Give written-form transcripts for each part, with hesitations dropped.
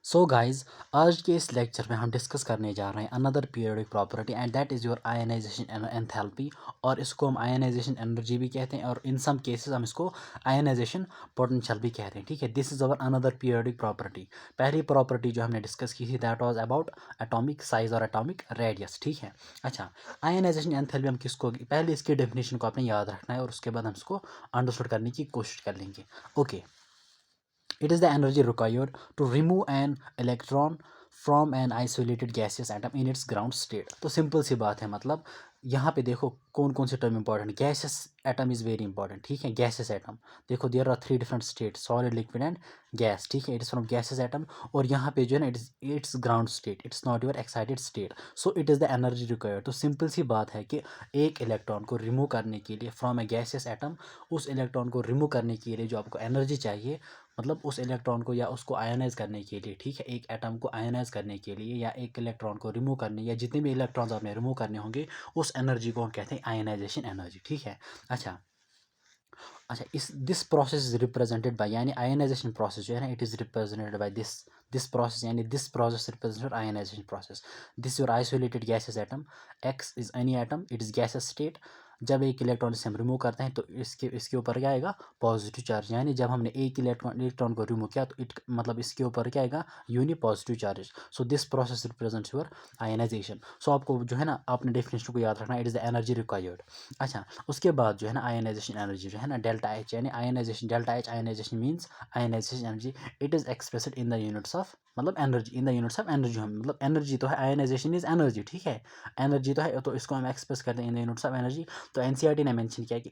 So guys आज के इस लेक्चर में हम डिस्कस करने जा रहे हैं another periodic property and that is your ionization enthalpy. और इसको हम आयनाइजेशन एनर्जी भी कहते हैं और इन सम केसेस हम इसको आयनाइजेशन पोटेंशियल भी कहते हैं। ठीक है, this is our another periodic property. पहली प्रॉपर्टी जो हमने डिस्कस की थी that was about atomic size और एटॉमिक रेडियस। ठीक है, अच्छा आयनाइजेशन एंथैल्पी हम किसको पहले इसकी डेफिनेशन को आपने याद रखना है और उसके बाद हम इसको अंडरस्टूड करने की कोशिश कर लेंगे। Okay, it is the energy required to remove an electron from an isolated gaseous atom in its ground state। तो सिंपल सी बात है, मतलब यहाँ पे देखो कौन कौन से term important. Gaseous atom is very important. ठीक है, गैसेस एटम देखो there are 3 different state, solid liquid and gas. ठीक है, it is from gaseous atom. और यहाँ पे जो है ना it's ground state, it's not your excited state, so it is the energy required. तो सिंपल सी बात है कि एक इलेक्ट्रॉन को रिमूव करने के लिए फ्रॉम ए गैसेस एटम, उस इलेक्ट्रॉन को रिमूव करने के लिए जो आपको एनर्जी चाहिए, मतलब उस इलेक्ट्रॉन को या उसको आयनाइज करने के लिए, ठीक है, एक एटम को आयनाइज करने के लिए या एक इलेक्ट्रॉन को रिमूव करने या जितने भी इलेक्ट्रॉन्स आपने रिमूव करने होंगे उस एनर्जी को हम कहते हैं आयनाइजेशन एनर्जी। ठीक है, अच्छा अच्छा इस this process is represented by, यानी आयनाइजेशन प्रोसेस जो है ना it is represented by this process, यानी this process represented ionisation process. This your isolated gases atom, X is any atom, it is gases state. जब एक electron से हम remove करते हैं तो इसके इसके ऊपर क्या आएगा, पॉजिटिव चार्ज। यानी जब हमने एक इलेक्ट्रॉन को रिमूव किया तो इट मतलब इसके ऊपर क्या आएगा, uni positive charge. So this process represents your ionisation. So आपको जो है ना आपने डेफिनेशन को याद रखना, it is the energy required. अच्छा उसके बाद जो है ना आयनाइजेशन एनर्जी जो है ना डेल्टा एच, यानी ionisation delta H ionisation means ionisation energy. It is expressed in the units of, मतलब energy in the units of energy. हम मतलब एनर्जी तो है, आयनाइजेशन इज एनर्जी। ठीक है, एनर्जी तो है तो इसको हम एक्सप्रेस करते हैं इन द यूनिट्स ऑफ एनर्जी। तो एनसीईआरटी ने मेंशन किया कि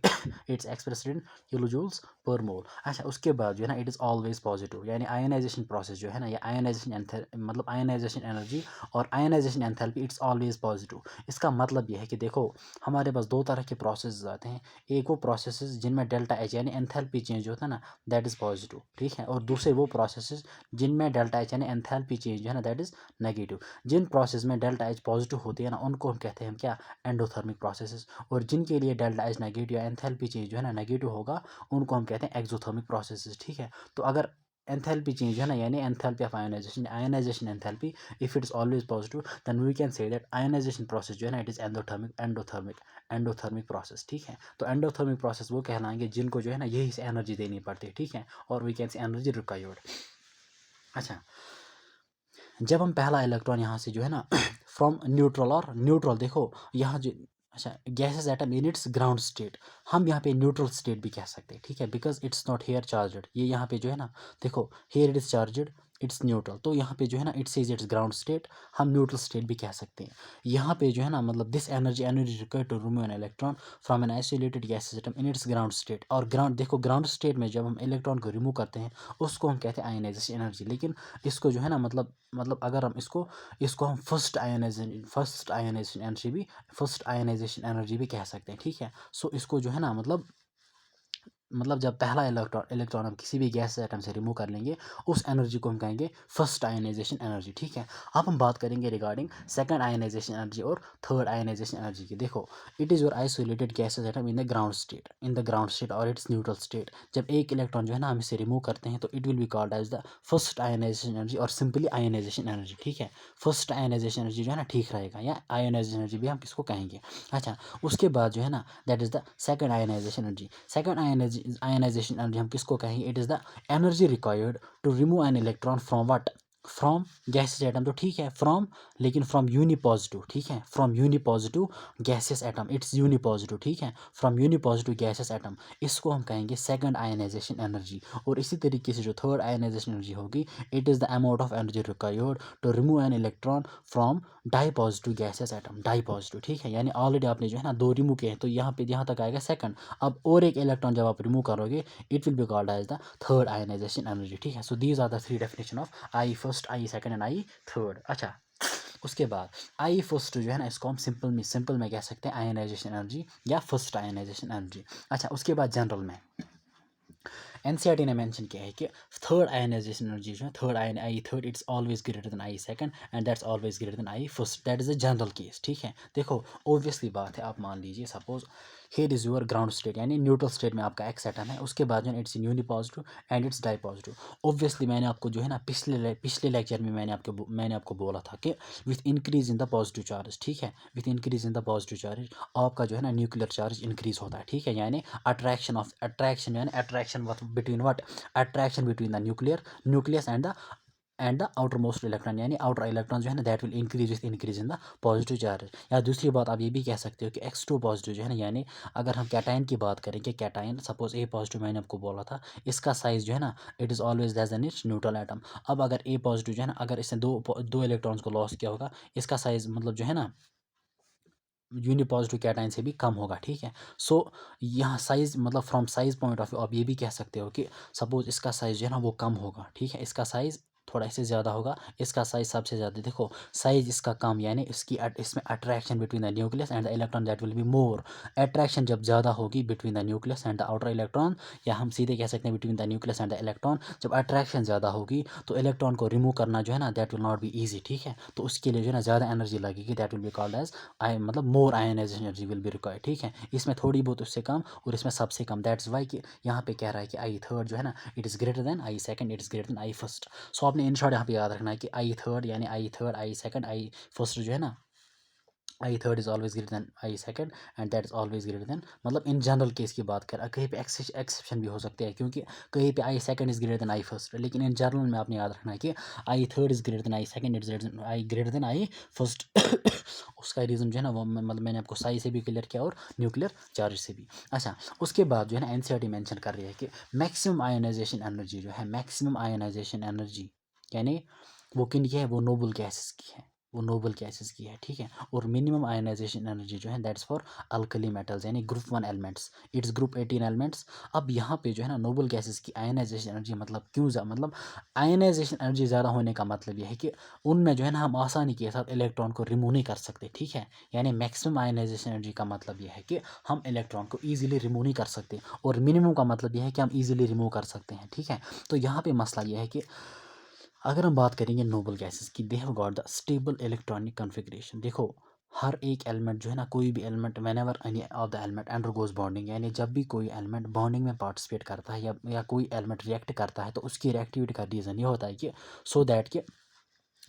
इट्स एक्सप्रेस्ड इन किलोजूल्स पर मोल। अच्छा उसके बाद जो है ना इट इज़ ऑलवेज पॉजिटिव, यानी आयनाइजेशन प्रोसेस जो है ना, या आयनाइजेशन मतलब आयनाइजेशन एनर्जी और ionization enthalpy it's always positive. इसका मतलब यह है कि देखो हमारे पास दो तरह के प्रोसेस आते हैं। एक वो प्रोसेसेस जिनमें डेल्टा एच यानी एंथैल्पी चेंज होता है ना, दैट इज़ पॉजिटिव। ठीक है, और दूसरे वो प्रोसेसेस जिनमें डेल्टा एच यानी एंथैल्पी चेंज जो है ना दैट इज़ नेगेटिव। जिन प्रोसेस में डेल्टा एच पॉजिटिव होती है ना उनको हम कहते हैं क्या, एंडोथर्मिक प्रोसेसेस। और जिनके लिए डेल्टा एच नेगेटिव या एंथैल्पी चेंज जो है ना नेगेटिव होगा उनको हम कहते हैं एक्सोथर्मिक प्रोसेसेस। ठीक है, तो अगर एंथैल्पी चेंज है ना, यानी enthalpy of ionization enthalpy if it is always positive then we can say that ionization process जो है ना इट इज एंडोथर्मिक प्रोसेस। ठीक है, तो एंडोथर्मिक प्रोसेस वो कहलाएंगे जिनको जो है ना यही से एनर्जी देनी पड़ती है। ठीक है, और we can say energy required. अच्छा जब हम पहला इलेक्ट्रॉन यहाँ से जो है ना फ्रॉम न्यूट्रल, और न्यूट्रल देखो यहाँ जो, अच्छा gases atom in its ground state, हम यहाँ पे न्यूट्रल स्टेट भी कह सकते हैं। ठीक है, because it's not here charged. ये यहाँ पे जो है ना देखो here it is charged, it's neutral, तो यहाँ पे जो है ना it's is it's ground state, हम न्यूट्रल स्टेट भी कह सकते हैं। यहाँ पे जो है ना मतलब this energy required to remove an electron from an isolated gases atom in its ground state. और ग्राउंड देखो ग्राउंड स्टेट में जब हम इलेक्ट्रॉन को रिमूव करते हैं उसको हम कहते हैं आयनाइजेशन एनर्जी। लेकिन इसको जो है ना मतलब अगर हम इसको हम फर्स्ट आयनाइजेशन एनर्जी भी कह सकते हैं। ठीक है, सो इसको जो है ना मतलब जब पहला इलेक्ट्रॉन हम किसी भी गैस एटम से रिमूव कर लेंगे उस एनर्जी को हम कहेंगे फर्स्ट आयनाइजेशन एनर्जी। ठीक है, अब हम बात करेंगे रिगार्डिंग सेकंड आयनाइजेशन एनर्जी और थर्ड आयनाइजेशन एनर्जी की। देखो it is your isolated gases atom in the ground state और इट्स न्यूट्रल स्टेट। जब एक इलेक्ट्रॉन जो है ना हम इसे रिमूव करते हैं तो it will be called as the first ionization energy और सिंपली आयनाइजेशन एनर्जी। ठीक है, फर्स्ट आयनाइजेशन एनर्जी जो है ना ठीक रहेगा, या आयनाइजेशन एनर्जी भी हम किसको कहेंगे। अच्छा उसके बाद जो है ना that is the second ionization energy. Second ionization energy हम किसको कहेंगे, it is the energy required to remove an electron from what, from gaseous atom. तो ठीक है फ्रॉम, लेकिन फ्रॉम यूनी पॉजिटिव। ठीक है, from unipositive gaseous atom, it's unipositive. ठीक है, from unipositive gaseous atom, इसको हम कहेंगे सेकंड आयनाइजेशन एनर्जी। और इसी तरीके से जो थर्ड आयनाइजेशन एनर्जी होगी it is the amount of energy required to remove an electron from dipositive gaseous atom, dipositive. ठीक है, यानी ऑलरेडी आपने जो है ना दो रिमूव किए हैं तो यहाँ तक आएगा सेकंड। अब और एक इलेक्ट्रॉन जब आप रिमूव करोगे it will be called as the third ionization energy. ठीक है, so these are the three definition of I first, I second and I third. अच्छा उसके बाद आई फर्स्ट जो है ना इसको हम सिंपल में कह सकते हैं आयनाइजेशन एनर्जी या फर्स्ट आयनाइजेशन एनर्जी। अच्छा उसके बाद जनरल में एनसीईआरटी ने मेंशन किया है कि थर्ड आयनाइजेशन एनर्जी जो है third I third it's always greater than I second and that's always greater than I first, that is a general case. ठीक है, देखो ऑब्वियसली बात है, आप मान लीजिए suppose here is your ground state यानी न्यूट्रल स्टेट में आपका एक्स एटम है। उसके बाद जो है it's uni positive and it's dipositive. Obviously मैंने आपको जो है ना पिछले लेक्चर में मैंने आपको बोला था कि with increase in the positive charge, ठीक है, with increase in the positive charge आपका जो है ना न्यूक्लियर चार्ज इंक्रीज होता है, ठीक है, यानी अट्रैक्शन यानी attraction between what, attraction between the nucleus and the outer most electron यानी आउटर इलेक्ट्रॉन जो है ना that will increase with increase in the positive charge. या दूसरी बात आप ये भी कह सकते हो कि X2 पॉजिटिव जो है ना, यानी अगर हम कैटायन की बात करेंगे, कैटायन सपोज A पॉजिटिव मैंने आपको बोला था, इसका साइज जो है ना it is always less than it's neutral atom. अब अगर A पॉजिटिव जो है ना, अगर इसने दो इलेक्ट्रॉन्स को लॉस किया होगा, इसका साइज मतलब जो है ना यूनि पॉजिटिव कैटायन से भी कम होगा, ठीक है। सो यहाँ साइज मतलब from size point of view आप ये भी कह सकते हो कि सपोज इसका साइज जो है ना वो कम होगा, ठीक है, इसका साइज थोड़ा इससे ज़्यादा होगा, इसका साइज सबसे ज़्यादा। देखो साइज इसका कम यानी इसमें attraction between the nucleus and the electron that will be more. Attraction जब ज़्यादा होगी between the nucleus and the outer electron, या हम सीधे कह सकते हैं between the nucleus and the electron, जब अट्रैक्शन ज़्यादा होगी तो इलेक्ट्रॉन को रिमूव करना जो है ना that will not be easy, ठीक है। तो उसके लिए जो है ना ज़्यादा एनर्जी लगेगी, that will be called as मतलब more ionisation energy will be required, ठीक है। इसमें थोड़ी बहुत उससे कम और इसमें सबसे कम, दैट्स वाई कि यहाँ पे कह रहा है कि आई थर्ड जो है ना it is greater than I second, it is greater than I first. So आपने इन शॉर्ट यहाँ पे याद रखना है कि आई थर्ड यानी I third, I second, I first जो है ना, I third is always greater than I second and that is always greater than, मतलब इन जनरल केस की बात करें, कहीं पे एक्सेप्शन भी हो सकते हैं क्योंकि कहीं पे I second is greater than I first, लेकिन इन जनरल में आपने याद रखना है कि I third is greater than I second, it's greater than I first. उसका रीज़न जो है ना वो मतलब मैंने आपको साई से भी क्लियर किया और न्यूक्लियर चार्ज से भी। अच्छा, उसके बाद जो है ना एनसीईआरटी मेंशन कर रही है कि मैक्सिमम आयोनाइजेशन एनर्जी जो है, मैक्सिमम आयोनाइजेशन एनर्जी यानी वो किन की है, वो नोबल गैसेस की है, वो नोबल गैसेस की है, ठीक है। और मिनिमम आयनाइजेशन एनर्जी जो है दैट्स फॉर अल्कली मेटल्स यानी group 1 elements, its group 18 elements. अब यहाँ पे जो है ना नोबल गैसेस की आयनाइजेशन एनर्जी मतलब क्यों मतलब आयनाइजेशन एनर्जी ज़्यादा होने का मतलब यह है कि उनमें जो है ना हम आसानी के साथ इलेक्ट्रॉन को रिमूव नहीं कर सकते, ठीक है। यानी मैक्सिमम आयनाइजेशन एनर्जी का मतलब यह है कि हम इलेक्ट्रॉन को ईजिली रिमूव नहीं कर सकते, और मिनिमम का मतलब यह है कि हम ईजिली रिमूव कर सकते हैं, ठीक है। तो यहाँ पे मसला यह है कि अगर हम बात करेंगे नोबल गैसेस की, दे have got the stable electronic configuration. देखो हर एक एलिमेंट जो है ना, कोई भी element whenever any of the element undergoes bonding, यानी जब भी कोई एलिमेंट बॉन्डिंग में पार्टिसिपेट करता है या कोई एलिमेंट रिएक्ट करता है, तो उसकी रिएक्टिविटी का रीज़न ये होता है कि सो दैट कि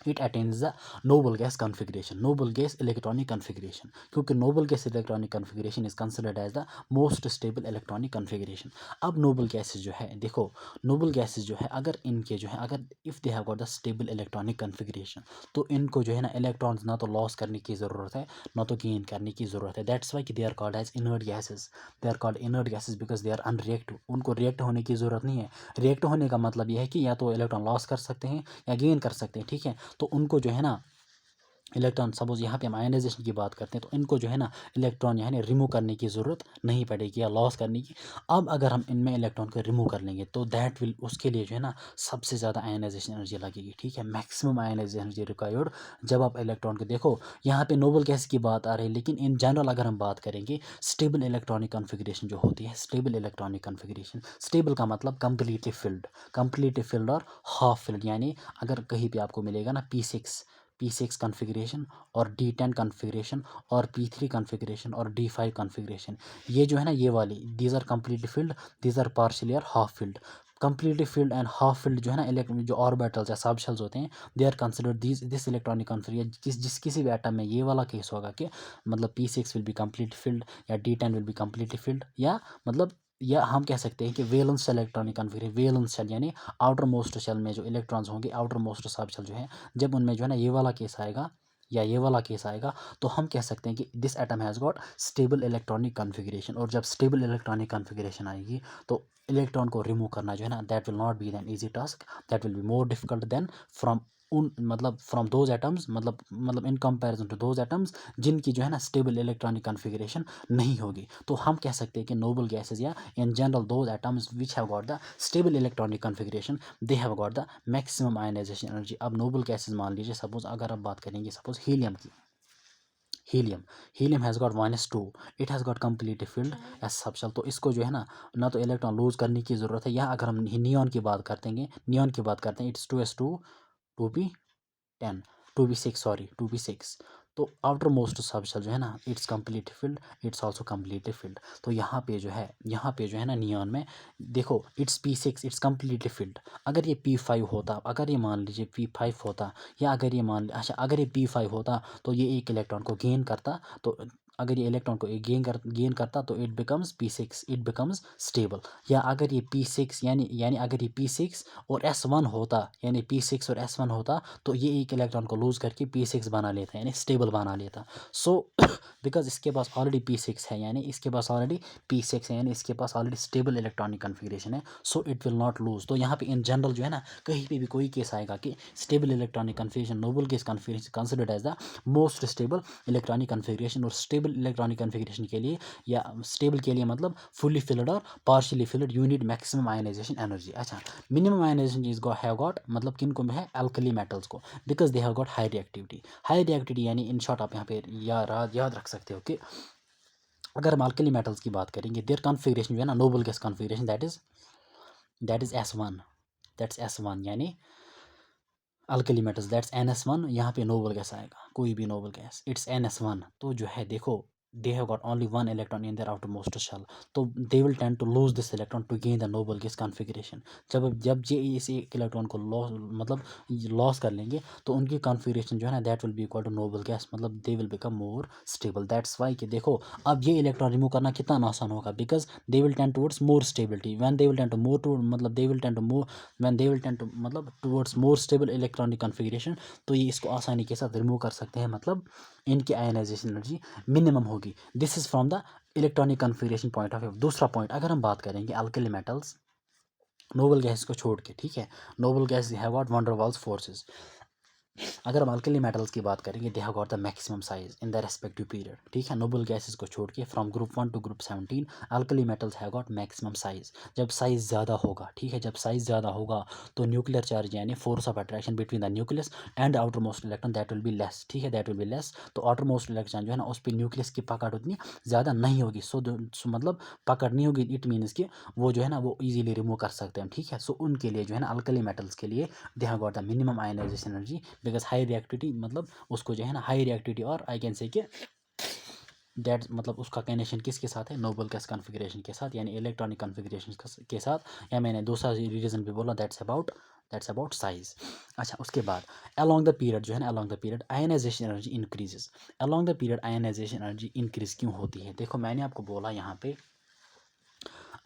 it attains the noble gas configuration, noble gas electronic configuration, क्योंकि noble gas electronic configuration is considered as the most stable electronic configuration. अब नोबल गैसेज जो है, देखो नोबल गैसेज जो है अगर इनके जो है अगर if they have got the stable electronic configuration, तो इनको जो है ना इलेक्ट्रॉन्स ना तो लॉस करने की ज़रूरत है ना तो गेन करने की ज़रूरत है। दैट्स वाई कि they are called as inert gases, they are called inert gases because they are unreactive, उनको रिएक्ट होने की ज़रूरत नहीं है। रिएक्ट होने का मतलब यह है कि या तो इलेक्ट्रॉन लॉस कर सकते हैं या गेन कर सकते हैं, ठीक है। तो उनको जो है ना इलेक्ट्रॉन सपोज यहाँ पे हम आयनाइजेशन की बात करते हैं, तो इनको जो है ना इलेक्ट्रॉन यानी रिमूव करने की ज़रूरत नहीं पड़ेगी या लॉस करने की। अब अगर हम इनमें इलेक्ट्रॉन को रिमूव कर लेंगे तो दैट विल, उसके लिए जो है ना सबसे ज़्यादा आयनाइजेशन एनर्जी लगेगी, ठीक है, मैक्सिमम आयनाइजेशन एनर्जी रिक्वायर्ड। जब आप इलेक्ट्रॉन को देखो यहाँ पे नोबल गैस की बात आ रही है, लेकिन इन जनरल अगर हम बात करेंगे स्टेबल इलेक्ट्रॉनिक कॉन्फ़िगरेशन जो होती है, स्टेबल इलेक्ट्रॉनिक कॉन्फ़िगरेशन, स्टेबल का मतलब कंप्लीटली फिल्ड और हाफ फिल्ड, यानी अगर कहीं पे आपको मिलेगा ना P6 कॉन्फ़िगरेशन और D10 कॉन्फ़िगरेशन और P3 कॉन्फ़िगरेशन और D5 कॉन्फ़िगरेशन, ये जो है ना ये वाली these are completely filled, these are partially और half filled. Completely filled and half filled जो है ना जो ऑर्बिटल्स या सब शेल्स होते हैं, they are considered this electronic configuration. जिस किसी भी एटम में ये वाला केस होगा कि मतलब P6 will be completely field या D10 will be completely field, या मतलब या हम कह सकते हैं कि valence shell electronic configuration, valence shell यानी आउटर मोस्ट शेल में जो इलेक्ट्रॉन्स होंगे, आउटर मोस्ट सब शेल जो है, जब उनमें जो है ना ये वाला केस आएगा या ये वाला केस आएगा, तो हम कह सकते हैं कि this atom has got stable electronic configuration. और जब स्टेबल इलेक्ट्रॉनिक कॉन्फ़िगरेशन आएगी तो इलेक्ट्रॉन को रिमूव करना जो है ना that will not be an easy task, that will be more difficult than from उन मतलब फ्रॉम दोज एटम्स, मतलब in comparison to those atoms जिनकी जो है ना स्टेबल इलेक्ट्रॉनिक कॉन्फ़िगरेशन नहीं होगी। तो हम कह सकते हैं कि नोबल गैसेज या in general those atoms which have got the stable electronic configuration, they have got the maximum ionization energy. अब नोबल गैसेज मान लीजिए सपोज अगर आप बात करेंगे सपोज हीलियम की, helium has got -2, it has got completely filled s subshell. तो इसको जो है ना तो इलेक्ट्रॉन लूज करने की ज़रूरत है, या अगर हम नियॉन की बात करते हैं it's 2s2 2p10 2p6 sorry 2p6, तो आउटर मोस्ट सबशेल जो है ना it's complete field, it's also completely field. तो यहाँ पे जो है ना नियॉन में देखो it's P6 it's completely field. अगर ये P5 होता, अगर ये मान लीजिए P5 होता, या अगर ये अच्छा अगर ये P5 होता तो ये एक इलेक्ट्रॉन को गेन करता, तो अगर ये इलेक्ट्रॉन को गेन करता तो it becomes P6, it becomes stable. या अगर ये P6 यानी अगर ये P6 और S1 होता, यानी P6 और S1 होता, तो ये एक इलेक्ट्रॉन को लूज़ करके P6 बना लेता, यानी स्टेबल बना लेता। सो बिकॉज इसके पास ऑलरेडी P6 है, यानी इसके पास ऑलरेडी P6 है, यानी इसके पास ऑलरेडी स्टेबल इलेक्ट्रॉनिक कन्फिग्रेशन है, so it will not lose. तो यहाँ पे इन जनरल जो है ना कहीं पे भी कोई केस आएगा कि stable electronic configuration, noble case configuration considered as the most stable electronic configuration. और स्टेबल इलेक्ट्रॉनिक कन्फिग्रेशन के लिए या स्टेबल के लिए मतलब फुली फिल्ड और partially filled you need maximum ionization energy. अच्छा minimum ionisation is have got मतलब किन को में है, अल्कली मेटल्स को, because they have got high reactivity. High reactivity यानी इन शॉर्ट आप यहाँ पे याद रख सकते हो कि अगर हम अल्कली मेटल्स की बात करेंगे देयर कन्फिग्रेशन जो है ना Nobel gas configuration that is S1, that's S1 यानी अल्कली मेटल्स दैट्स NS1। यहाँ पे नोबल गैस आएगा, कोई भी नोबल गैस, इट्स NS1। तो जो है देखो they have got only one electron in their outer most shell, तो they will tend to lose this electron to gain the noble gas configuration. जब ये इस एक इलेक्ट्रॉन को लॉस कर लेंगे तो उनकी कन्फिग्रेशन जो है ना that will be equal to noble gas, मतलब they will become more stable. That's why कि देखो अब ये इलेक्ट्रॉन रिमूव करना कितना आसान होगा, because they will tend towards more stability. When they will tend to more to मतलब they will tend to more when they will tend to मतलब towards more stable electronic configuration, तो ये इसको आसानी के साथ रिमूव कर सकते हैं, मतलब इनकी आयनाइजेशन एनर्जी मिनिमम होगी। This is from the electronic configuration point of view. दूसरा पॉइंट अगर हम बात करेंगे अल्कली मेटल्स नोबल गैस को छोड़ के, ठीक है, noble gas have got van der Waals forces. अगर हम अल्कली मेटल्स की बात करेंगे they have got the maximum size in the respective period, ठीक है, नोबल गैसेस को छोड़ के from group 1 to group 17 alkali metals have got maximum size. जब साइज ज़्यादा होगा, ठीक है, जब साइज ज़्यादा होगा तो न्यूक्लियर चार्ज यानी force of attraction between the nucleus and outer most electron that will be less, ठीक है, दैट विल बी लेस। तो आउटर मोस्ट इलेक्ट्रॉन जो है ना उस पर न्यूक्लियस की पकड़ उतनी ज़्यादा नहीं होगी। सो मतलब पकड़ नहीं होगी, इट मीन्स कि वो जो है ना वो इजीली रिमूव कर सकते हैं, ठीक है। सो उनके लिए जो है ना अल्कली मेटल्स के लिए they have got the minimum ionization energy because high reactivity मतलब उसको जो है ना हाई रिएक्टिविटी, और आई कैन से कि दैट मतलब उसका कनेक्शन किसके साथ है, नोबल गैस कन्फिग्रेशन के साथ, यानी इलेक्ट्रॉनिक कन्फिग्रेशन के साथ। या मैंने दूसरा रीजन भी बोला दैट्स अबाउट साइज। अच्छा उसके बाद अलॉन्ग द पीरियड जो है ना along the period ionization energy increases. Along the period ionization energy increase क्यों होती है, देखो मैंने आपको बोला यहाँ पे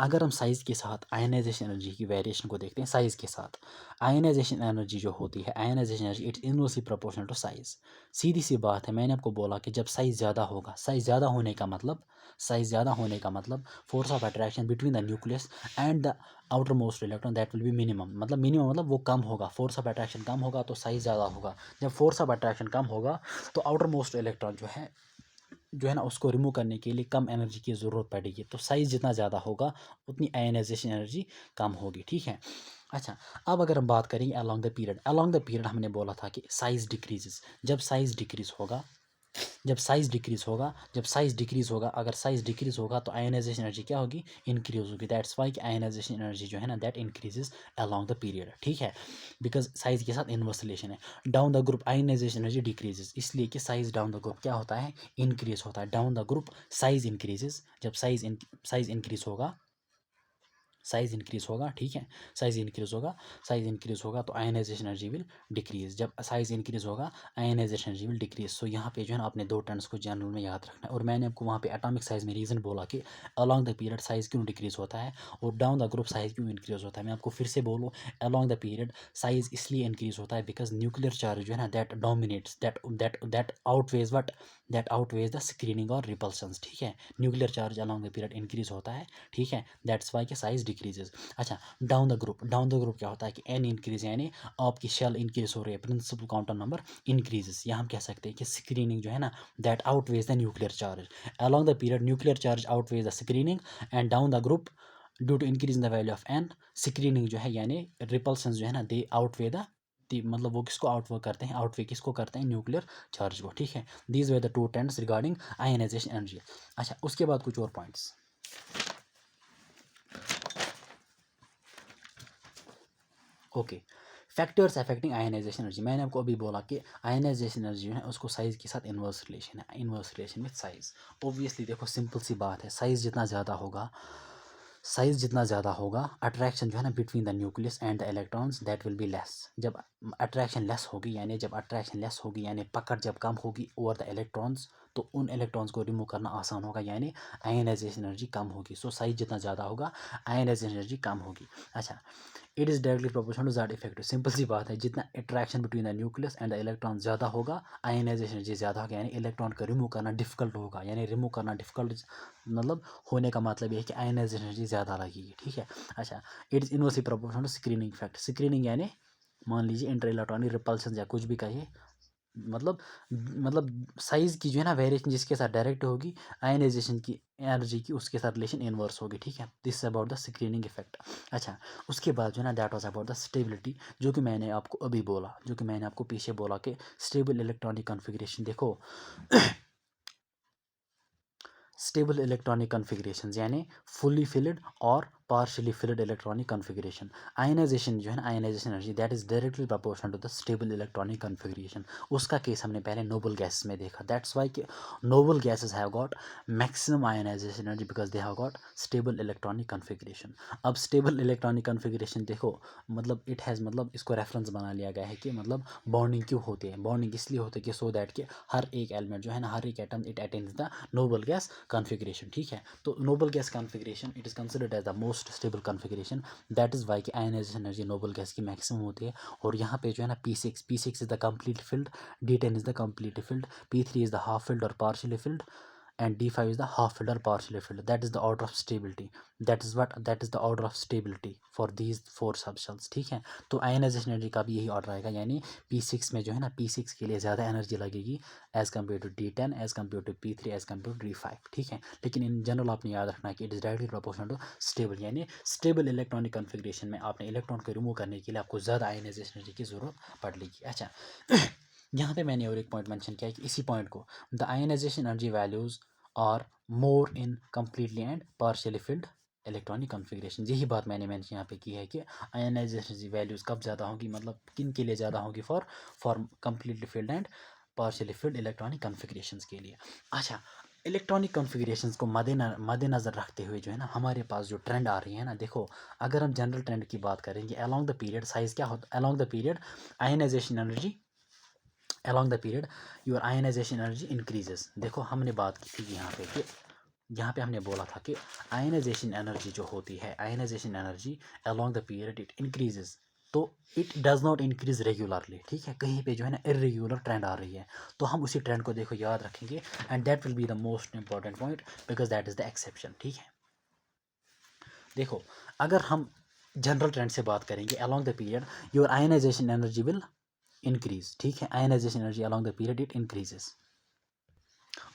अगर हम साइज़ के साथ आयनाइजेशन एनर्जी की वेरिएशन को देखते हैं, साइज़ के साथ आयनाइजेशन एनर्जी जो होती है, ionisation energy it's inversely proportional to size. सीधी सी बात है, मैंने आपको बोला कि जब साइज़ ज़्यादा होगा, साइज़ ज़्यादा होने का मतलब force of attraction between the nucleus and the outer most electron that will B minimum, मतलब वो कम होगा, फोर्स ऑफ अट्रैक्शन कम होगा तो साइज़ ज़्यादा होगा। जब फोर्स ऑफ अट्रैक्शन कम होगा तो आउटर मोस्ट इलेक्ट्रॉन जो है ना उसको रिमूव करने के लिए कम एनर्जी की ज़रूरत पड़ेगी। तो साइज़ जितना ज़्यादा होगा उतनी आयनाइजेशन एनर्जी कम होगी, ठीक है। अच्छा अब अगर हम बात करेंगे अलॉन्ग द पीरियड हमने बोला था कि साइज़ डिक्रीजेस। जब साइज़ डिक्रीज़ होगा अगर साइज़ डिक्रीज़ होगा तो आयनाइजेशन एनर्जी क्या होगी, इंक्रीज होगी। दैट्स वाई कि आयनाइजेशन एनर्जी जो है ना that increases along the period, ठीक है, बिकॉज साइज़ के साथ इनवर्स रिलेशन है। Down the group ionisation energy decreases, इसलिए कि साइज़ डाउन द ग्रुप क्या होता है, इंक्रीज होता है। Down the group size increases, जब साइज़ इंक्रीज होगा ठीक है, साइज़ इंक्रीज होगा तो आयनाइजेशन एनर्जी विल डिक्रीज। जब साइज़ इंक्रीज होगा आयनाइजेशन एनर्जी विल डिक्रीज। सो यहाँ पे जो है ना आपने दो टर्म्स को जनरल में याद रखना है। और मैंने आपको वहाँ पे एटॉमिक साइज़ में रीज़न बोला कि अलॉन्ग द पीरियड साइज़ क्यों डिक्रीज होता है और डाउन द ग्रुप साइज़ क्यों इंक्रीज होता है। मैं आपको फिर से बोलूँ, अलॉन्ग द पीरियड साइज़ इसलिए इंक्रीज होता है बिकॉज न्यूक्लियर चार्ज जो है ना that dominates that outweighs the screening और रिपल्सन्स, ठीक है। Nuclear charge along the period increase होता है, ठीक है, दैट्स वाई कि साइज़ डिक्रीजेज। अच्छा डाउन द ग्रुप क्या होता है कि एन इंक्रीज यानी आपकी शेल इंक्रीज हो रही है, प्रिंसिपल क्वांटम नंबर इंक्रीजेस। यहाँ हम कह सकते हैं कि स्क्रीनिंग जो है ना that outweighs the nuclear charge. Along the period nuclear charge outweighs the screening and down the group due to increase in the value of n screening जो है यानी रिपल्सन जो है ना दे आउटवे द मतलब वो किसको आउटवे किसको करते हैं, न्यूक्लियर चार्ज को, ठीक है। These were the two trends regarding ionization energy. अच्छा उसके बाद कुछ और points, okay factors affecting ionisation energy, मैंने आपको अभी बोला कि आयनाइजेशन एनर्जी जो है उसको साइज़ के साथ इन्वर्स रिलेशन है, inverse relation with size. Obviously देखो सिंपल सी बात है, साइज़ जितना ज़्यादा होगा अट्रैक्शन जो है ना between the nucleus and the electrons that will be less. जब अट्रैक्शन लेस होगी यानी पकड़ जब कम होगी ओवर द इलेक्ट्रॉन्स, तो उन इलेक्ट्रॉन्स को रिमूव करना आसान होगा, यानी आयनाइजेशन एनर्जी कम होगी। सो साइज जितना ज़्यादा होगा आयनाइजेशन एनर्जी कम होगी। अच्छा, it is directly proportional to Z effective. Simple सी बात है, जितना attraction between the nucleus and the electron ज़्यादा होगा आयनाइजेशन एनर्जी ज़्यादा होगा, यानी इलेक्ट्रॉन को रिमूव करना डिफिकल्ट होगा। यानी रिमूव करना डिफिकल्ट मतलब होने का मतलब ये है कि आयनाइजेशन एनर्जी ज़्यादा लगेगी। ठीक है। अच्छा, it is inversely proportional to screening effect. Screening यानी मान लीजिए इंटर इलेक्ट्रॉनिक रिपल्शन या कुछ भी कहिए, मतलब साइज़ की जो है ना वेरिएशन जिसके साथ डायरेक्ट होगी आयनाइजेशन की एनर्जी की, उसके साथ रिलेशन इनवर्स होगी। ठीक है, this about the screening effect. अच्छा, उसके बाद जो है ना that was about the stability, जो कि मैंने आपको अभी बोला, जो कि मैंने आपको पीछे बोला कि स्टेबल इलेक्ट्रॉनिक कन्फिग्रेशन। देखो स्टेबल इलेक्ट्रॉनिक कन्फिग्रेशन यानी फुली फिल्ड और partially filled electronic configuration. Ionisation जो है ना ionisation energy that is directly proportional to the stable electronic configuration. उसका केस हमने पहले नोबल गैसेस में देखा। दैट्स वाई कि noble gases have got maximum ionization energy because they have got stable electronic configuration. अब स्टेबल इलेक्ट्रॉनिक कन्फिग्रेशन देखो, मतलब it has मतलब इसको रेफरेंस बना लिया गया है कि मतलब बॉन्डिंग क्यों होती है। बॉन्डिंग इसलिए होती है कि सो दैट कि हर एक एलिमेंट जो है ना, हर एक atom it attains the noble gas configuration. ठीक है, तो noble gas configuration it is considered as the most stable configuration. That is why कि आयनाइजेशन एनर्जी नोबल गैस की मैक्सिमम होती है। और यहाँ पे जो है ना P6 is the complete filled, D10 is the complete filled, P3 is the half filled और partially filled, and D5 is the half filled or partially filled. That is the order of stability. That is the order of stability for these four subshells. ठीक है, तो ionization energy का भी यही order आएगा, यानी P6 में जो है ना P6 के लिए ज़्यादा एनर्जी लगेगी as compare to D10, as compare to P3, as compare to D5। ठीक है, लेकिन इन जनरल आपने याद रखना कि it is directly proportional to stable, यानी स्टेबल इलेक्ट्रॉनिक कन्फिग्रेशन में आपने इलेक्ट्रॉन को रिमूव करने के लिए आपको ज़्यादा आयनाइजेशन एनर्जी की ज़रूरत पड़ेगी। अच्छा यहाँ पे मैंने और एक पॉइंट मेंशन किया है कि इसी पॉइंट को the ionization energy values are more in completely and partially filled electronic configuration. यही बात मैंने मेंशन यहाँ पे की है कि आयनाइजेशन वैल्यूज़ कब ज़्यादा होगी, मतलब किन के लिए ज़्यादा होगी, for completely filled and partially filled electronic configuration के लिए। अच्छा, इलेक्ट्रॉनिक कन्फिग्रेशंस को मद्देनज़र रखते हुए जो है ना हमारे पास जो ट्रेंड आ रही है ना, देखो अगर हम जनरल ट्रेंड की बात करेंगे अलॉन्ग द पीरियड साइज़ क्या होता है, along the period ionization energy, along the period your ionization energy increases। देखो हमने बात की थी यहाँ पे कि यहाँ पे हमने बोला था कि आयनाइजेशन एनर्जी जो होती है, ionisation energy along the period it increases, तो it does not increase regularly. ठीक है, कहीं पे जो है ना इरेगुलर ट्रेंड आ रही है, तो हम उसी ट्रेंड को देखो याद रखेंगे and that will be the most important point because that is the exception. ठीक है, देखो अगर हम जनरल ट्रेंड से बात करेंगे along the period your ionization energy will increase। ठीक है, ionization energy along the period it increases।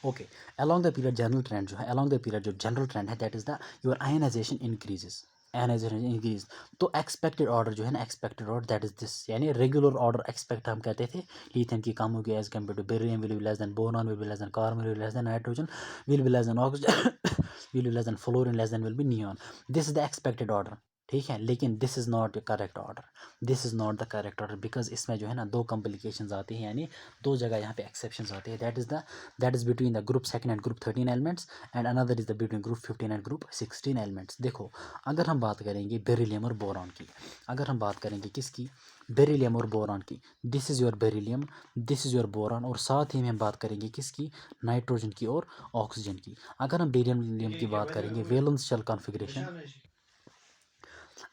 Okay, along the period general trend जो है, along the period जो जनरल ट्रेंड है that is the your ionisation increases, ionisation increase. तो expected order जो है ना, expected order that is this, यानी regular order expect हम कहते थे लिथियम की कम होगी as compare to beryllium will be less than boron will be less than carbon will be less than nitrogen will be less then oxygen will be less then fluorine less than will be neon. This is the expected order. ठीक है, लेकिन this is not the correct order, this is not the correct order because इसमें जो है ना दो complications आती हैं, यानी दो जगह यहाँ पे एक्सेप्शंस आती है। That is between the group second and group 13 elements and another is the between group 15 and group 16 elements. देखो अगर हम बात करेंगे बेरिलियम और बोरॉन की, अगर हम बात करेंगे किसकी, बेरिलियम और बोरॉन की, this is your beryllium, this is your boron, और साथ ही में हम बात करेंगे किसकी, नाइट्रोजन की और ऑक्सीजन की। अगर हम बेरिलियम की बात करेंगे वैलेंस शेल कॉन्फ़िगरेशन,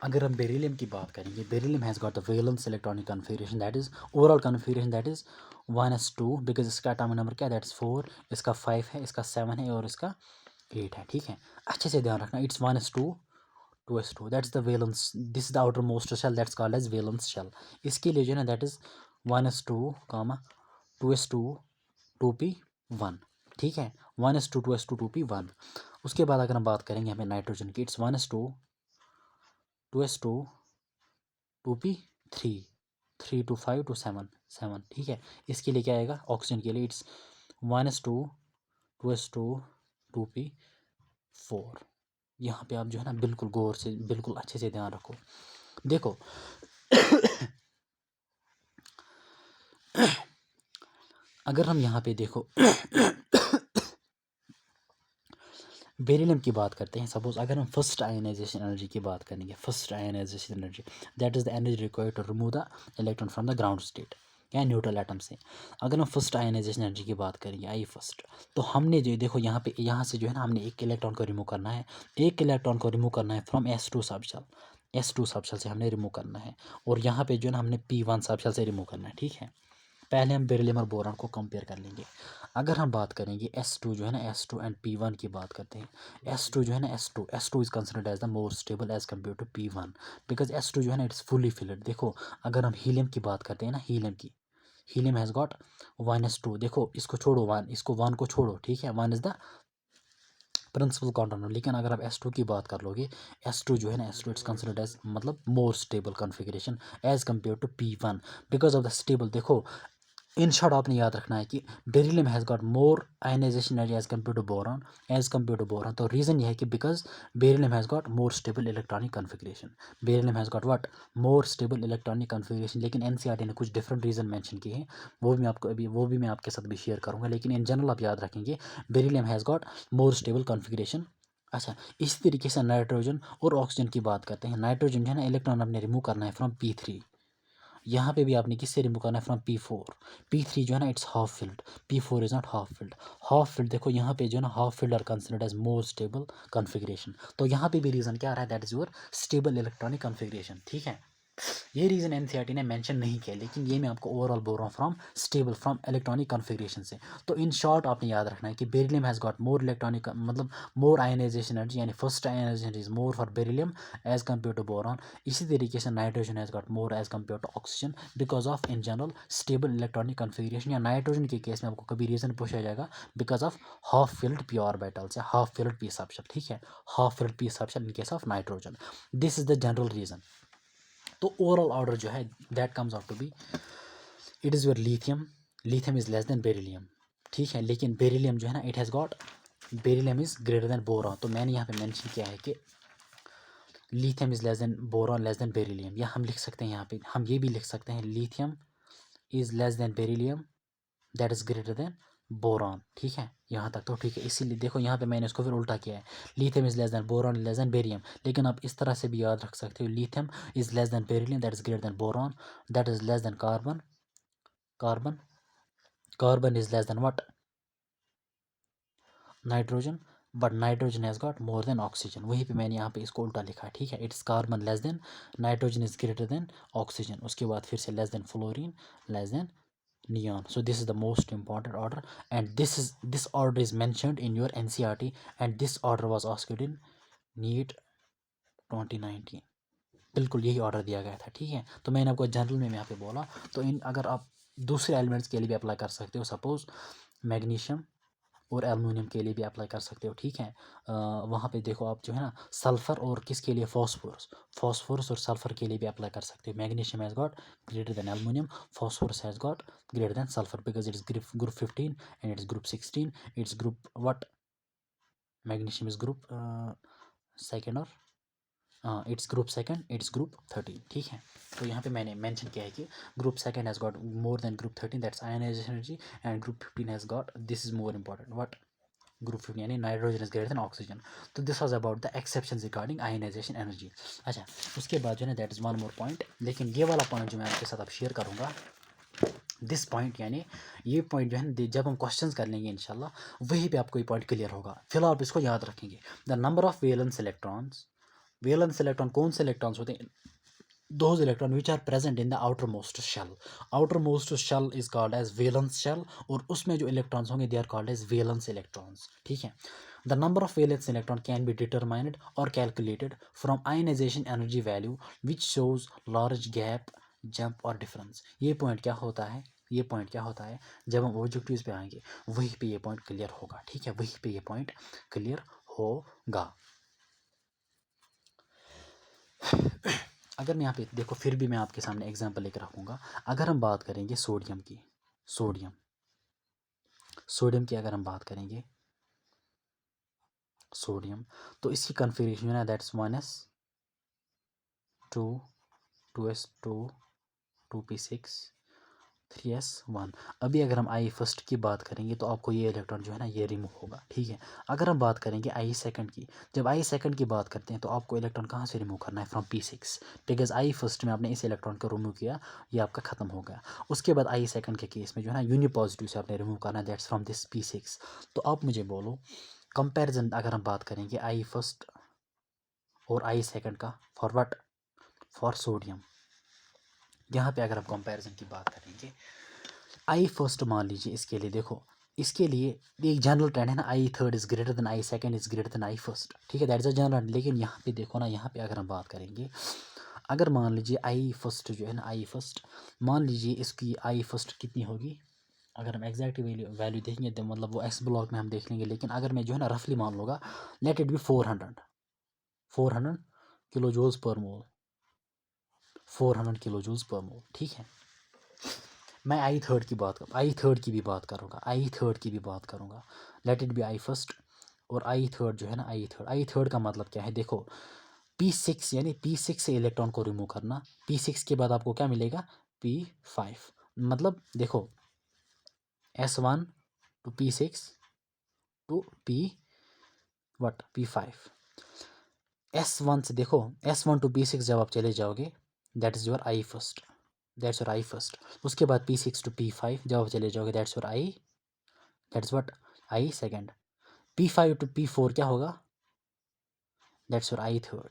अगर हम बेरिलियम की बात करेंगे, beryllium has got the valence electronic configuration that is overall configuration that is 1s2 because इसका एटॉमिक नंबर क्या है, दैट इज़ 4, इसका 5 है, इसका 7 है और इसका 8 है। ठीक है, अच्छे से ध्यान रखना, it's 1s2 2s2 that's the valence, this is the outer most shell that's called as valence shell. इसके लिए जो है ना that is 1s2 2s2 2p1। ठीक है, 1s2 2s2 2p1। उसके बाद अगर हम बात करेंगे हमें नाइट्रोजन की, it's 1s2 2s2 2p3 3 to 5 to 7 7। ठीक है, इसके लिए क्या आएगा, ऑक्सीजन के लिए इट्स 1s2 2s2 2p4। यहाँ पे आप जो है ना बिल्कुल गौर से बिल्कुल अच्छे से ध्यान रखो। देखो अगर हम यहाँ पे देखो बेरिलियम की बात करते हैं, सपोज अगर हम फर्स्ट आयनाइजेशन एनर्जी की बात करेंगे, first ionization energy that is the energy required to remove the electron from the ground state या न्यूट्रल एटम से। अगर हम फर्स्ट आयनाइजेशन एनर्जी की बात करेंगे, आई फर्स्ट, तो हमने जो देखो यहाँ पे यहाँ से जो है ना, हमने एक इलेक्ट्रॉन को रिमूव करना है, एक इलेक्ट्रॉन को रिमूव करना है from S2 subshell, S2 subshell से हमने रिमूव करना है, और यहाँ पे जो है ना हमने P1 सबशेल से रिमूव करना है, ठीक है। पहले हम बेरिलियम और बोरॉन को कंपेयर कर लेंगे। अगर हम बात करेंगे S2 जो है ना, S2 एंड P1 की बात करते हैं। S2 जो है ना, S2 is considered as the more stable as compare to P1, because S2 जो है ना इट्स फुली फिल्ड। देखो अगर हम हीलियम की बात करते हैं ना, हीलियम की, हीलियम हैज़ गॉट 1s2, देखो इसको छोड़ो, वन, इसको वन को छोड़ो, ठीक है, वन इज़ द प्रिंसिपल कॉन्टाउंड। लेकिन अगर आप S2 की बात कर लोगे, S2 जो है ना, S2 इट्स कंसिडर्ड एज मतलब more stable configuration as compare to P1 because of the stable. देखो इन शॉर्ट आपने याद रखना है कि beryllium has got more ionisation energy as compare to boron. तो रीज़न ये है कि because beryllium has got more stable electronic configuration, beryllium has got what, more stable electronic configuration. लेकिन एनसीईआरटी ने कुछ डिफरेंट रीज़न मेंशन किए हैं, वो भी मैं आपके साथ भी शेयर करूँगा, लेकिन इन जनरल आप याद रखेंगे beryllium has got more stable configuration. अच्छा, इसी तरीके से नाइट्रोजन और ऑक्सीजन की बात करते हैं। नाइट्रोजन जो है ना, इलेक्ट्रॉन अपने रिमूव करना है फ्रॉम P3, यहाँ पे भी आपने किससे रिमूव करना है, फ्रॉम P4। P3 जो है ना it's half filled, P4 is not half filled. Half filled देखो यहाँ पे जो है ना, half filled are considered as more stable configuration. तो यहाँ पे भी रीज़न क्या आ रहा है, that is your stable electronic configuration, ठीक है। ये रीज़न एनसीईआरटी ने मेंशन नहीं किया, लेकिन ये मैं आपको ओवरऑल बोल रहा हूँ from stable, from electronic configuration से। तो इन शॉर्ट आपने याद रखना है कि beryllium has got more electronic मतलब मोर आयनाइजेशन एनर्जी, यानी first ionisation is more for beryllium as compare to boron. इसी तरीके से nitrogen has got more as compare to oxygen because of in general stable electronic configuration. या nitrogen के case में आपको कभी रीज़न पूछा जाएगा because of half filled P orbitals या हाफ फिल्ड पी सबशेल, ठीक है, half filled p subshell in case of nitrogen. This is the general reason. तो ओवरऑल ऑर्डर जो है that comes out to be, it is your lithium, lithium is less than beryllium, ठीक है। लेकिन beryllium जो है ना, it has got, beryllium is greater than boron. तो मैंने यहाँ पे मेंशन किया है कि lithium is less than boron, less than beryllium. या हम लिख सकते हैं यहाँ पे, हम ये भी लिख सकते हैं lithium is less than beryllium that is greater than boron, ठीक है। यहाँ तक तो ठीक है। इसीलिए देखो यहाँ पे मैंने इसको फिर उल्टा किया है, lithium is less than boron, less than barium. लेकिन आप इस तरह से भी याद रख सकते हो, lithium is less than beryllium that is greater than boron, that is less than carbon, carbon, carbon is less then what, nitrogen, but nitrogen has got more than oxygen. वहीं पे मैंने यहाँ पे इसको उल्टा लिखा है, ठीक है। It's carbon less than, nitrogen is greater than oxygen. उसके बाद फिर से less than fluorine, less than neon. So this is the most important order, and this order is mentioned in your NCERT, and this order was asked in NEET 2019। बिल्कुल यही order दिया गया था, ठीक है। तो मैंने आपको जनरल में यहाँ पे बोला। तो इन अगर आप दूसरे एलिमेंट्स के लिए भी अप्लाई कर सकते हो, सपोज मैग्नीशियम और एलुमिनियम के लिए भी अप्लाई कर सकते हो, ठीक है। वहाँ पे देखो आप जो है ना, सल्फ़र और किसके लिए, फॉस्फोरस, फॉस्फोरस और सल्फ़र के लिए भी अप्लाई कर सकते हो। Magnesium has got greater than aluminium, phosphorus has got greater than sulphur because it is group 15 and it's group 16, it's group what, magnesium is group second, और it's group second, it's group 13, ठीक है। तो यहाँ पे मैंने mention किया है कि group second has got more than group 13 that's ionization energy, and group 15 has got, this is more important, what, group 15 यानी nitrogen is greater than oxygen. तो this was about the exceptions regarding ionization energy. अच्छा, उसके बाद जो है ना, that is one more point, लेकिन ये वाला पॉइंट जो मैं आपके साथ अब शेयर करूँगा, दिस पॉइंट यानी ये पॉइंट जो है ना, जब हम क्वेश्चंस कर लेंगे इंशाल्लाह, वहीं पे आपको ये पॉइंट क्लियर होगा। फिलहाल आप इसको याद रखेंगे, the number of valence electrons, valence electron कौन से इलेक्ट्रॉन्स होते हैं, those electron which are present in the outermost shell, outermost shell is called as valence shell, और उसमें जो इलेक्ट्रॉन्स होंगे they are called as valence electrons, ठीक है। the number of valence electron can be determined or calculated from ionization energy value which shows large gap, jump और difference। ये point क्या होता है, ये पॉइंट क्या होता है, जब हम ऑब्जेक्टिव्स पे आएंगे वहीं पे ये पॉइंट क्लियर होगा, ठीक है, वहीं पे ये पॉइंट क्लियर होगा। अगर मैं यहाँ पे देखो, फिर भी मैं आपके सामने एग्जांपल लेकर रखूँगा। अगर हम बात करेंगे सोडियम की, सोडियम, सोडियम की अगर हम बात करेंगे, सोडियम, तो इसकी कन्फिग्रेशन है that's 1s2 2s2 2p6 3s1। अभी अगर हम आई फर्स्ट की बात करेंगे तो आपको ये इलेक्ट्रॉन जो है ना ये रिमूव होगा, ठीक है। अगर हम बात करेंगे आई सेकंड की, जब आई सेकंड की बात करते हैं तो आपको इलेक्ट्रॉन कहाँ से रिमूव करना है, from p6, because I first में आपने इस इलेक्ट्रॉन को रिमूव किया, ये आपका खत्म हो गया। उसके बाद आई सेकंड के केस में जो है ना यूनिपॉजिटिव से आपने रिमूव करना है, दैट्स फ्रॉम दिस p6। तो आप मुझे बोलो कंपैरिजन अगर हम बात करेंगे आई फर्स्ट और आई सेकंड का, फॉर व्हाट, फॉर सोडियम। यहाँ पे अगर हम कंपैरिजन की बात करेंगे, आई फर्स्ट मान लीजिए, इसके लिए देखो, इसके लिए एक जनरल ट्रेंड है ना, I third is greater than I second is greater than I first, ठीक है, दैट इज अ जनरल। लेकिन यहाँ पे देखो ना, यहाँ पे अगर हम बात करेंगे, अगर मान लीजिए आई फर्स्ट जो है ना, आई फर्स्ट मान लीजिए इसकी आई फर्स्ट कितनी होगी, अगर हम एग्जैक्ट वैल्यू देखेंगे तो मतलब वो एक्स ब्लॉक में हम देख लेंगे, लेकिन अगर मैं जो है ना रफली मान लूँगा, let it be 400 kilo joules per mole, 400 kilo joules per मोल, ठीक है। मैं आई थर्ड की बात कर, आई थर्ड की भी बात करूँगा, आई थर्ड की भी बात करूँगा, let it be I first और आई थर्ड जो है ना, आई थर्ड का मतलब क्या है, देखो p6 यानी p6 से इलेक्ट्रॉन को रिमूव करना, p6 के बाद आपको क्या मिलेगा, p5, मतलब देखो s1 to p6 to p5, s1 से देखो s1 टू p6 जब आप चले जाओगे, that is your I first, that's your I first. उसके बाद p6 टू p5 जब आप चले जाओगे, that's your I, that's what, I second. p5 to p4 क्या होगा, that's your I third,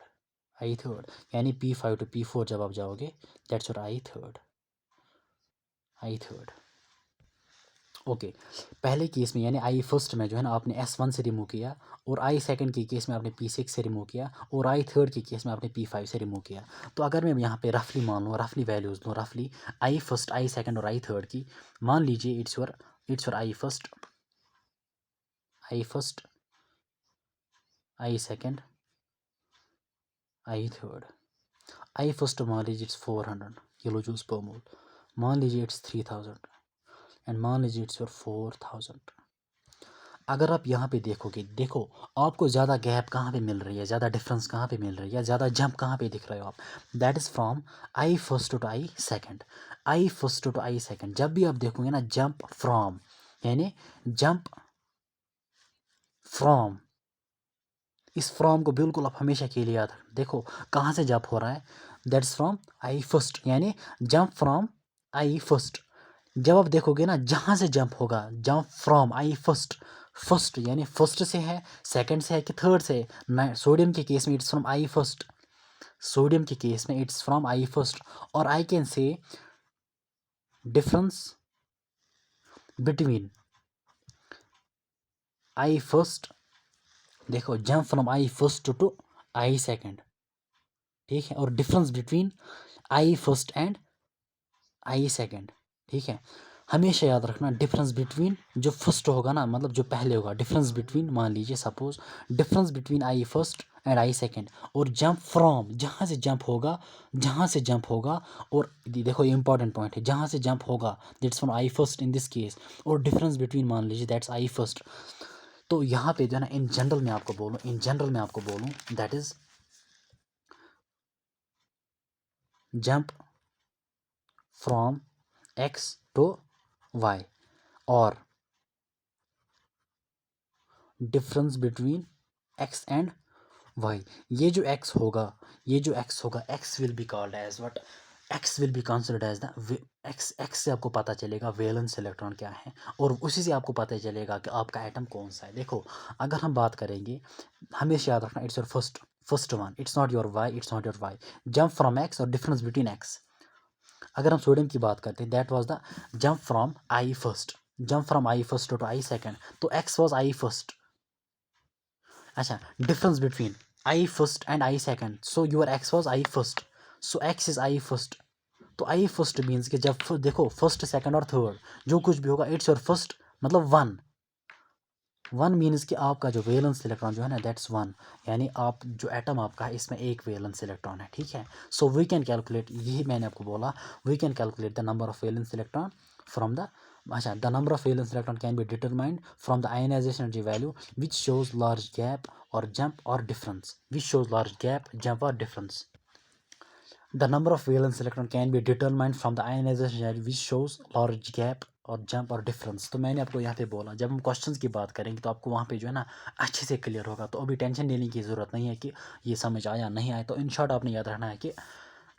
I third. यानी p5 टू p4 जब आप जाओगे, that's your I third, I third. Okay, पहले केस में यानी आई फर्स्ट में जो है ना आपने s1 से रिमूव किया, और आई सेकंड के केस में आपने p6 से रिमूव किया, और आई थर्ड के केस में आपने p5 से रिमूव किया। तो अगर मैं यहाँ पे रफली मान लूँ, रफली वैल्यूज़ दूँ, रफली आई फर्स्ट, आई सेकंड और आई थर्ड की, मान लीजिए it's your I first, I second, I third. I first मान लीजिए इट्स 400 किलो जूल्स पर मोल, मान लीजिए इट्स 3000, एंड मान लीजिए इट्स योर 4000। अगर आप यहाँ पे देखोगे, देखो आपको ज़्यादा गैप कहाँ पे मिल रही है, ज़्यादा डिफरेंस कहाँ पे मिल रही है, ज़्यादा जंप कहाँ पे दिख रहे हो आप, that is from I first to I second, I first to I second. जब भी आप देखोगे ना जंप फ्रॉम, यानी जंप फ्रॉम, इस फ्रॉम को बिल्कुल आप हमेशा के लिए याद रखना। देखो कहाँ से जंप हो रहा है, दैट्स फ्रॉम आई फर्स्ट, यानी जंप फ्रॉम आई फर्स्ट। जब आप देखोगे ना जहाँ से जंप होगा, jump from I first, first यानी फर्स्ट से है, सेकंड से है कि थर्ड से है, सोडियम के केस में it's from I first, sodium के केस में इट्स फ्रॉम आई फर्स्ट। और I can say difference between I first, देखो jump from I first to I second, ठीक है, और difference between I first and I second, ठीक है। हमेशा याद रखना डिफरेंस बिटवीन, जो फर्स्ट होगा ना, मतलब जो पहले होगा, डिफरेंस बिटवीन, मान लीजिए suppose difference between I first and I second, और जंप फ्रॉम, जहाँ से जंप होगा, जहाँ से जंप होगा, और देखो ये इंपॉर्टेंट पॉइंट है, जहाँ से जंप होगा that's from I first in this case, और डिफरेंस बिटवीन मान लीजिए दैट्स आई फर्स्ट। तो यहाँ पे जो है ना इन जनरल में आपको बोलूँ, इन जनरल में आपको बोलूँ, that is jump from X to Y, और difference between X and Y. ये जो एक्स होगा, ये जो एक्स होगा, X will be called as what, X will be considered as the X, X से आपको पता चलेगा वैलेंस इलेक्ट्रॉन क्या है, और उसी से आपको पता चलेगा कि आपका एटम कौन सा है। देखो अगर हम बात करेंगे, हमेशा याद रखना it's your first one, it's not your Y, it's not your Y, jump from X और डिफरेंस बिटवीन एक्स। अगर हम सोडियम की बात करते हैं, that was the jump from I first, jump from I first to I second, तो X was I first. अच्छा, difference between I first and I second, so your X was I first, so X is I first. तो आई first means कि जब देखो first second और third जो कुछ भी होगा इट्स योर फर्स्ट, मतलब वन, वन मीन्स कि आपका जो वैलेंस इलेक्ट्रॉन जो है ना दैट्स वन, यानी आप जो एटम आपका है इसमें एक वैलेंस इलेक्ट्रॉन है, ठीक है। सो वी कैन कैलकुलेट, यही मैंने आपको बोला, we can calculate the number of valence electron from the, अच्छा, the number of valence electron can be determined from the ionization energy value which shows large gap और jump और difference, which shows large gap, jump और difference. The number of valence electron can be determined from the ionization rate which shows large gap और jump और difference. तो मैंने आपको यहाँ पे बोला जब हम क्वेश्चंस की बात करेंगे तो आपको वहाँ पे जो है ना अच्छे से क्लियर होगा। तो अभी टेंशन लेने की ज़रूरत नहीं है कि ये समझ आया नहीं आया। तो इन शॉर्ट आपने याद रखना है कि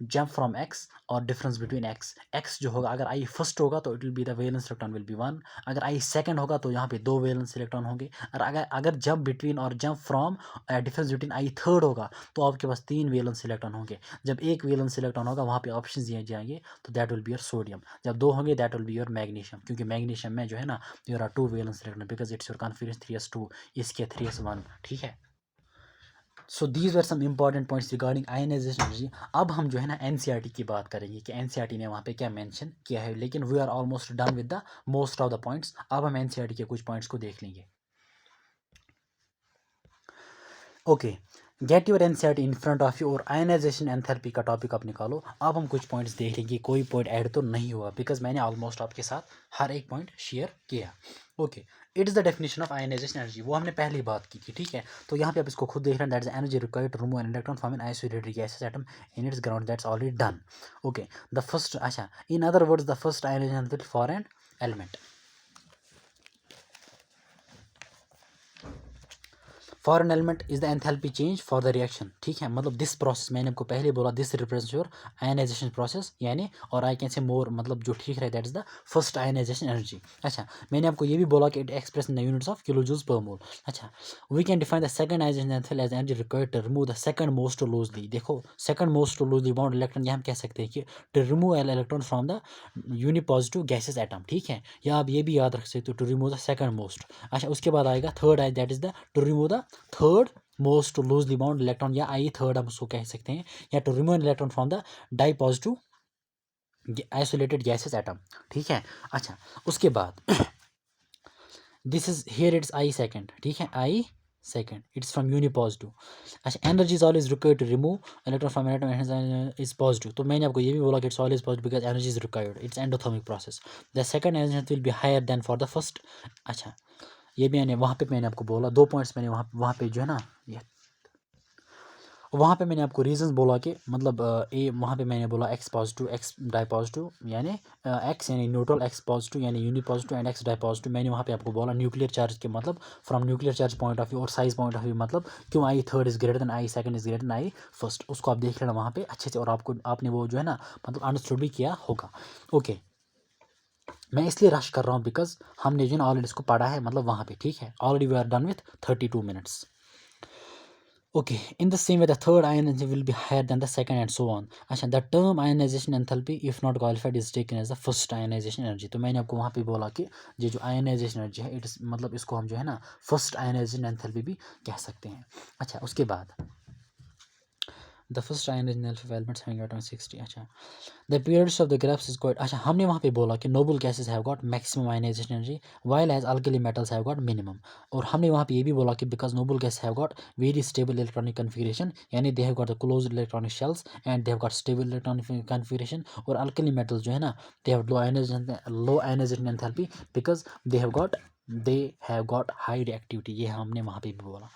जंप फ्रॉम एक्स और डिफरेंस बिटवीन एक्स। एक्स जो होगा अगर आई फर्स्ट होगा तो it will be the valence electron will be one. अगर आई सेकंड होगा तो यहाँ पे दो वैलेंस इलेक्ट्रॉन होंगे। और अगर अगर जंप बिटवीन और jump from difference between I third होगा तो आपके पास तीन वैलेंस इलेक्ट्रॉन होंगे। जब एक वैलेंस इलेक्ट्रॉन होगा वहाँ पे ऑप्शन दिए जाएंगे तो that will be your sodium. जब दो होंगे that will be your magnesium, क्योंकि मैग्नीशियम में जो है ना there are two valence electron because it's your configuration 3s2, इसके 3s1। ठीक है। So these were some important points regarding ionization energy. अब हम जो है ना एनसीईआरटी की बात करेंगे कि एनसीईआरटी ने वहाँ पे क्या मेंशन किया है, लेकिन we are almost done with the most of the points. अब हम एनसीईआरटी के कुछ पॉइंट्स को देख लेंगे। Okay, get your NCERT in front of you और आयनाइजेशन एंथैल्पी का टॉपिक आप निकालो। अब हम कुछ पॉइंट्स देख लेंगे, कोई पॉइंट ऐड तो नहीं हुआ बिकॉज मैंने ऑलमोस्ट आपके साथ हर एक पॉइंट शेयर किया। Okay, it is the definition of ionisation energy, वो हमने पहली बात की थी। ठीक है, तो यहाँ पे आप इसको खुद देख रहे हैं। That is energy required to remove an electron from an isolated gases atom in its ground, that's already done. Okay, the first, अच्छा, in other words the first ionization for an element, for an element is the enthalpy change for the reaction. ठीक है, मतलब this process मैंने आपको पहले बोला this represents your ionization process, यानी और आई कैन से मोर, मतलब जो ठीक रहे that is the first ionization energy. अच्छा, मैंने आपको ये भी बोला कि it express in the units of kilo joules per mole. अच्छा, we can define the second ionization enthalpy as energy required to remove the second most loosely. देखो, second most loosely bound electron, यहाँ हम कह सकते हैं कि to remove an electron from the unipositive gases atom. ठीक है, या आप ये भी याद रख सकते हो to remove the second most. अच्छा, उसके बाद आएगा third I, that is the to remove the third most loosely bound electron, या आई थर्ड हम उसको कह सकते हैं, या to remove electron from the di positive isolated gases atom. ठीक है, अच्छा, उसके बाद this is here it's I second. ठीक है, I second, it's from uni positive. अच्छा, energy is always required to remove electron from atom is positive. तो मैंने आपको ये भी बोला कि it's always positive because energy is required, it's endothermic process. The second energy will be higher than for the first. अच्छा, ये भी मैंने वहाँ पे मैंने आपको बोला दो पॉइंट्स मैंने वहाँ पे जो है ना, ये वहाँ पे मैंने आपको रीजंस बोला कि मतलब ए वहाँ पे मैंने बोला X positive X di positive, यानी एक्स यानी न्यूट्रल, एक्स पॉजिटिव यानी uni positive and X di positive. मैंने वहाँ पे आपको बोला न्यूक्लियर चार्ज के मतलब from nuclear charge point of view और साइज पॉइंट ऑफ व्यू, मतलब क्यों I third is greater than I second is greater than I first, उसको आप देख लेना वहाँ पे अच्छे से, और आपको आपने वो जो है ना मतलब अंडरस्टूड भी किया होगा। ओके, मैं इसलिए रश कर रहा हूँ बिकॉज हमने जो है ना ऑलरेडी इसको पढ़ा है, मतलब वहाँ पे। ठीक है, already we are done with 32 minutes. Okay, in the same way, the third ionization will be higher than the second, and so on. अच्छा, the term ionization enthalpy, if not qualified, is taken as the first ionization energy. तो मैंने आपको वहाँ पे बोला कि ये जो ionization energy है, इट्स मतलब इसको हम जो है ना first ionization enthalpy भी कह सकते हैं। अच्छा, उसके बाद the first ionization enthalpy of elements having atomic 60. अच्छा, the periods of the graphs is quite, अच्छा, हमने वहाँ पे बोला कि noble gases have got maximum ionization energy while as alkali metals have got minimum। और हमने वहाँ पे ये भी बोला कि because noble gases have got very stable electronic configuration, यानी they have got the closed electronic shells and they have got stable electronic configuration। और alkali metals जो है ना they have low ionization enthalpy because they have got high reactivity, ये हमने वहाँ पे भी बोला।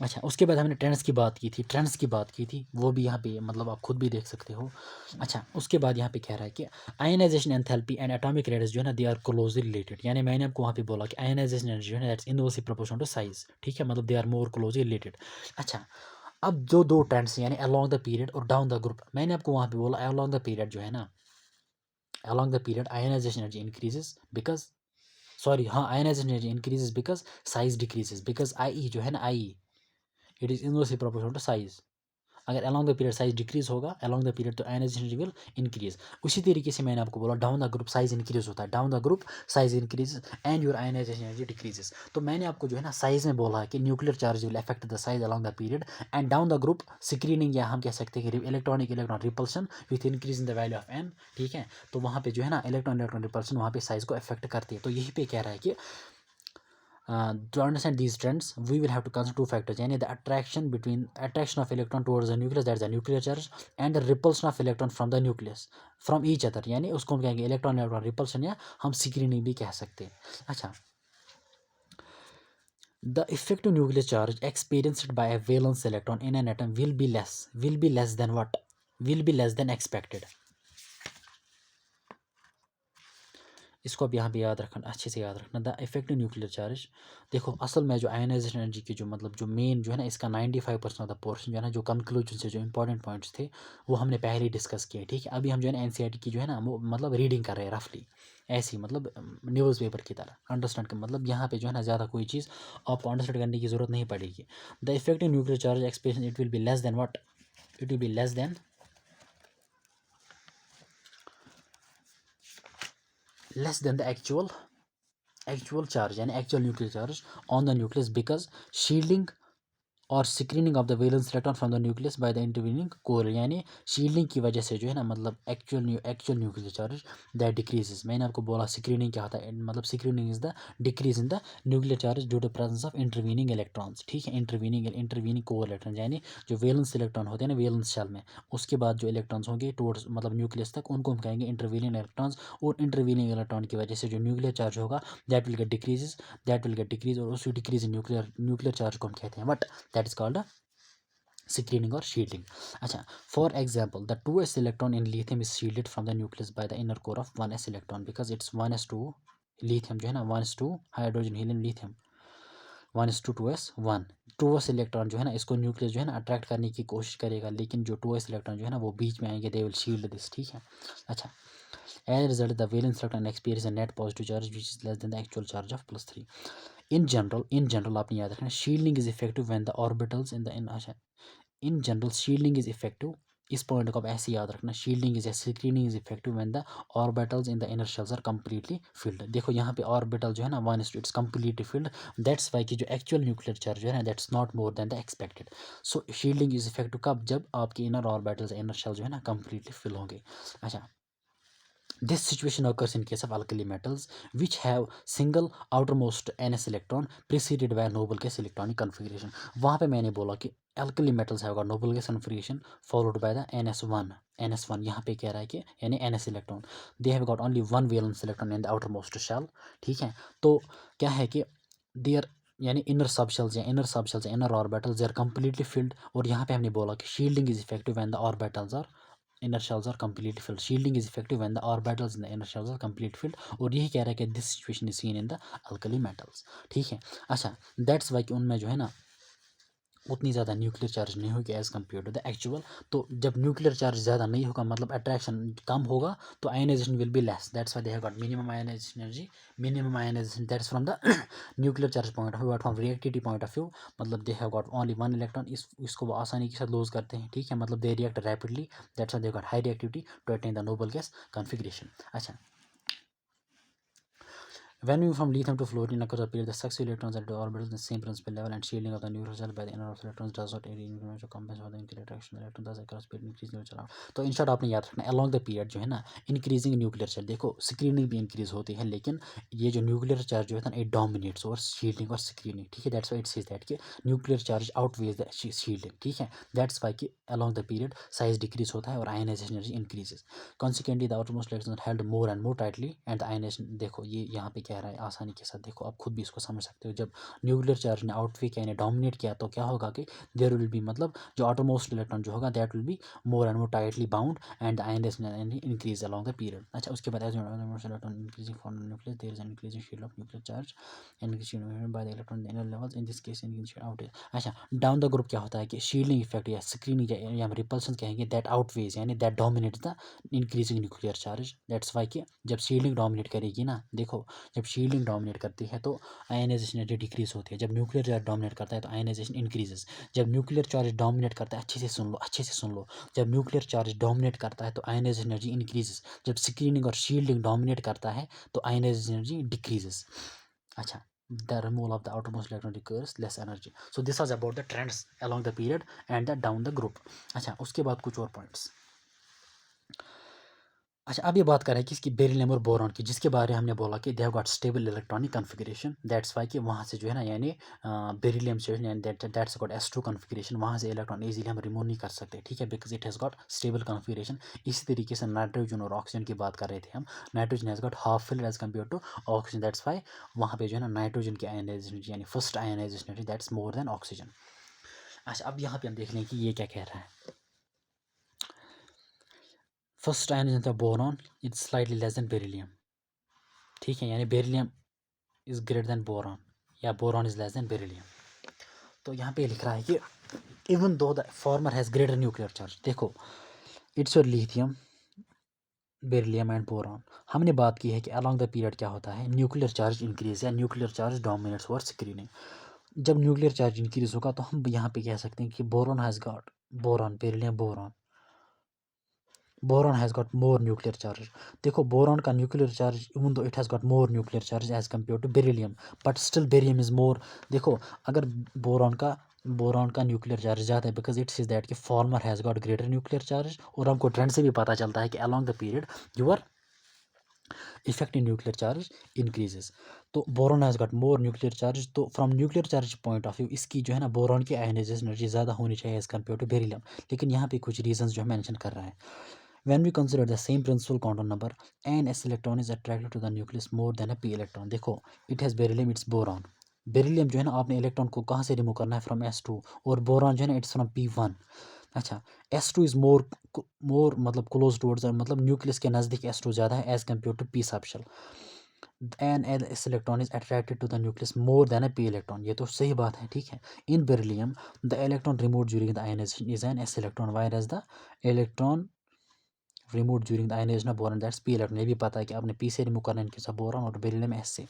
अच्छा, उसके बाद हमने ट्रेंड्स की बात की थी, वो भी यहाँ पे मतलब आप खुद भी देख सकते हो। अच्छा, उसके बाद यहाँ पे कह रहा है कि ionisation enthalpy and atomic radius जो है ना दे आर क्लोजली रिलेटेड, यानी मैंने आपको वहाँ पे बोला कि आयनाइजेशन एनर्जी जो है ना that's inversely proportional to size. ठीक है, मतलब they are more closely related. अच्छा, अब जो दो ट्रेंड्स यानी अलोंग द पीरियड और डाउन द ग्रुप, मैंने आपको वहाँ पे बोला अलोंग द पीरियड जो है ना, along the period ionization energy increases because, sorry हाँ, ionization energy increases because size decreases, because I जो है ना I it is inversely proportional to size. अगर along the period size decrease होगा along the period तो ionization will increase. उसी तरीके से मैंने आपको बोला down the group size increase होता है, down the group size increase and your ionization energy decreases. तो मैंने आपको जो है ना साइज में बोला है कि nuclear charge will affect the size along the period and down the group screening, या हम कह सकते हैं कि electron repulsion with increase in the value of n. ठीक है, तो वहाँ पे जो है ना इलेक्ट्रॉन रिपल्शन वहाँ पे साइज को अफेक्ट करती है। तो यही पे कह रहा है कि to understand these trends we will have to consider two factors, यानी the attraction of electron towards the nucleus, that is the nuclear charge, and the repulsion of electron from the nucleus from each other, यानी उसको हम कहेंगे electron repulsion या हम screening भी कह सकते हैं। अच्छा, the effective nuclear charge experienced by a valence electron in an atom will be less than what, will be less then expected. इसको अब यहाँ पे याद रखना, अच्छे से याद रखना। द इफेक्टिव न्यूक्लियर चार्ज, देखो असल में जो आयनाइजेशन एनर्जी की जो मतलब जो मेन जो है ना इसका 95% ऑफ द पोर्शन जो है ना, जो कंक्लूजन से जो इंपॉर्टेंट पॉइंट्स थे वो हमने पहले ही डिस्कस किए, ठीक है। अभी हम जो है ना एनसीईआरटी की जो है ना वो मतलब रीडिंग कर रहे हैं रफली, ऐसी मतलब न्यूज़पेपर की तरह अंडरस्टैंड कर, मतलब यहाँ पे जो है ना ज़्यादा कोई चीज़ आपको अंडरस्टैंड करने की ज़रूरत नहीं पड़ेगी। The effective nuclear charge expression, it will be less then what, it will be less then the actual charge यानी actual nuclear charge on the nucleus because shielding और screening of the valence electron from the nucleus by the intervening core, यानी shielding की वजह से जो है ना मतलब actual nuclear charge that decreases. मैंने आपको बोला स्क्रीनिंग क्या होता है, मतलब screening is the decrease in the nuclear charge due to presence of intervening electrons, ठीक है। इंटरवीनिंग कोर इलेक्ट्रॉन यानी जो वैलेंस इलेक्ट्रॉन होते हैं ना वैलेंस शेल में, उसके बाद जो इलेक्ट्रॉन्स होंगे टुवर्ड्स मतलब न्यूक्लियस तक, उनको हम कहेंगे इंटरवीनिंग इलेक्ट्रॉन्स। और इंटरवीनिंग इलेक्ट्रॉन की वजह से जो न्यूक्लियर चार्ज होगा दैट विल गेट डिक्रीज, और उसी डिक्रीज इन न्यूक्लियर चार्ज को हम कहते हैं what, that is called screening और शील्डिंग। अच्छा, for example the 2s electron in lithium is shielded from the nucleus by the inner core of 1s electron because it's 1s2 lithium जो है ना 1s2 hydrogen helium lithium 1s2 2s1 2s electron जो है ना इसको nucleus जो है ना अट्रैक्ट करने की कोशिश करेगा, लेकिन जो 2s इलेक्ट्रॉन जो है ना वो बीच में आएंगे, दे विल शील्ड दिस, ठीक है। अच्छा, as a result the valence electron experience a net positive charge which is less than the actual charge of +3। in general आपने याद रखना shielding is effective when the orbitals in the in general shielding is effective. इस point को आप ऐसे याद रखना, shielding is screening is effective when the orbitals in the inner shells are completely filled. देखो यहाँ पे ऑर्बिटल जो है ना 1 it's completely filled, that's why कि जो एक्चुअल न्यूक्लियर चार्ज है ना that's not more than the expected. So shielding is effective कब, जब आपके इनर ऑर्बिटल्स इनर शेल जो है ना कंप्लीटली फिल होंगे। अच्छा, this situation occurs in case of alkali metals which have single outermost ns electron preceded by a noble gas electronic configuration। वहाँ पे मैंने बोला कि alkali metals have got noble gas configuration followed by the ns1 यहाँ पे कह रहा है कि यानी ns electron, they have got only one valence electron in the outermost shell, ठीक है। तो क्या है कि their यानी inner orbitals they are completely filled. और यहाँ पे हमने बोला कि shielding is effective when the orbitals are inner shells are completely filled, shielding is effective when the orbitals in the inner shells are completely filled। और यही कह रहा है कि this situation is seen in the alkali metals, ठीक है। अच्छा, that's why कि उनमें जो है ना उतनी ज़्यादा न्यूक्लियर चार्ज नहीं होगी as compare to the actual. तो जब न्यूक्लियर चार्ज ज़्यादा नहीं होगा मतलब अट्रैक्शन कम होगा तो ionization will be less, that's why they have got minimum ionization energy, minimum ionization that's from the nuclear charge point of view, but from reactivity point of view मतलब they have got only one electron, इसको वो आसानी के साथ loose करते हैं, ठीक है। मतलब they react rapidly, that's why they got high reactivity to attain the noble gas configuration. अच्छा, when moving from lithium to fluorine occurs appear the successive electrons at the orbitals in the same principal level and shielding of the nuclear shell by the inner of electrons does not any increment to compensate for the nuclear attraction electron thus occurs speed increase neutral। तो in short आपने याद रखना along the period जो है ना increasing nuclear charge, देखो screening भी increase होती है लेकिन ये जो न्यूक्लियर चार्ज जो है ना इट डोमिनेट्स ओवर शील्डिंग और स्क्रीनिंग, ठीक है। That's why it says that कि nuclear charge outweighs the shielding, ठीक है। दैट्स व्हाई कि along the period size decrease होता है और ionization energy increases. Consequently the outermost electrons held more and more tightly and the ionization, देखो ये यहाँ पे कह रहा है आसानी के साथ, देखो आप खुद भी इसको समझ सकते हो। जब न्यूक्लियर चार्ज ने आउटवे किया यानी डोमिनेट किया तो क्या होगा कि देयर विल बी मतलब जो आउटरमोस्ट इलेक्ट्रॉन जो होगा that will be more and more tightly bound and the ionization energy increase along the period. अच्छा, उसके बाद as electron increasing from nucleus there is an increasing shield of nuclear charge increasing by the electron inner levels in this case increasing out. अच्छा, down the group क्या होता है कि shielding effect या screening या हम रिपल्सन कहेंगे that outweighs यानी that dominates the increasing nuclear charge. That's why कि जब शील्डिंग डोमिनेट करेगी ना, देखो जब शील्डिंग डोमिनेट करती है तो आयनाइजेशन एनर्जी डिक्रीज होती है, जब न्यूक्लियर चार्ज डोमिनेट करता है तो आयनाइजेशन इंक्रीजेस। जब न्यूक्लियर चार्ज डोमिनेट करता है, अच्छे से सुन लो, जब न्यूक्लियर चार्ज डोमिनेट करता है तो आयनाइजेशन एनर्जी इंक्रीजेस, जब स्क्रीनिंग और शील्डिंग डोमिनेट करता है तो आयनाइजेशन एनर्जी डिक्रीजेस। अच्छा, the removal of the outermost electron requires less energy। so this was about the trends along the period and the down the group। अच्छा, उसके बाद कुछ और पॉइंट्स। अच्छा, अब ये बात कर रहे हैं कि इसकी बेरिलियम और बोरॉन की, जिसके बारे में हमने बोला कि दे have got stable electronic configuration, that's why कि वहाँ से जो है ना यानी बेरिलियम से दैट्स गॉट s2 कॉन्फ़िगरेशन, वहाँ से इलेक्ट्रॉन इजीली हम रिमूव नहीं कर सकते, ठीक है, because it has got stable configuration. इसी तरीके से नाइट्रोजन और ऑक्सीजन की बात कर रहे थे हम, nitrogen has got half filled as compare to oxygen, that's why वहाँ पे जो है ना नाइट्रोजन की आयनाइजेशन यानी first ionization that's more than oxygen. अच्छा, अब यहाँ पे हम देख लें कि ये क्या कह रहा है। फर्स्ट आयनाइजेशन था boron, it's slightly less than beryllium, ठीक है, यानी beryllium is greater than boron या boron is less than beryllium. तो यहाँ पे लिख रहा है कि even though the former has greater nuclear charge, देखो it's your lithium, beryllium and boron. हमने बात की है कि अलॉन्ग द पीरियड क्या होता है, न्यूक्लियर चार्ज इंक्रीज या nuclear charge dominates over screening. जब न्यूक्लियर चार्ज इंक्रीज होगा तो हम यहाँ पे कह सकते हैं कि boron has got, boron beryllium boron, boron has got more nuclear charge. देखो बोरॉन का nuclear charge even though it has got more nuclear charge as compare to beryllium, but still beryllium is more. देखो अगर boron का nuclear charge ज़्यादा है because it's is that कि former has got greater nuclear charge, और हमको trend से भी पता चलता है कि along the period your effective nuclear charge increases. तो boron has got more nuclear charge, तो from nuclear charge point of view इसकी जो है ना बोरॉन की आयनाइजेशन एनर्जी ज़्यादा होनी चाहिए एज कम्पेयर टू बेरिलियम। लेकिन यहाँ पे कुछ रीजंस जो है मेंशन कर रहा है। When we consider the same principal quantum number, an s electron is attracted to the nucleus more than a p electron। देखो it has beryllium, it's boron। Beryllium जो है ना आपने इलेक्ट्रॉन को कहाँ से रिमूव करना है, फ्रॉम S2, और बोरॉन जो है ना इट्स फ्रॉम P1। अच्छा S2 इज मोर मतलब क्लोज टूवर्ड्स, मतलब न्यूक्लियस के नज़दीक S2 ज़्यादा है as compare to P subshell. An S electron is attracted to the nucleus more than a P electron, ये तो सही बात है, ठीक है। In beryllium the electron remove during the ionization is an S electron, whereas the electron remove during the ionization of boron that's P electron. ये भी पता है कि आपने P से रिमूव करना है इनके साथ बोरॉन, और बेरिलियम S से।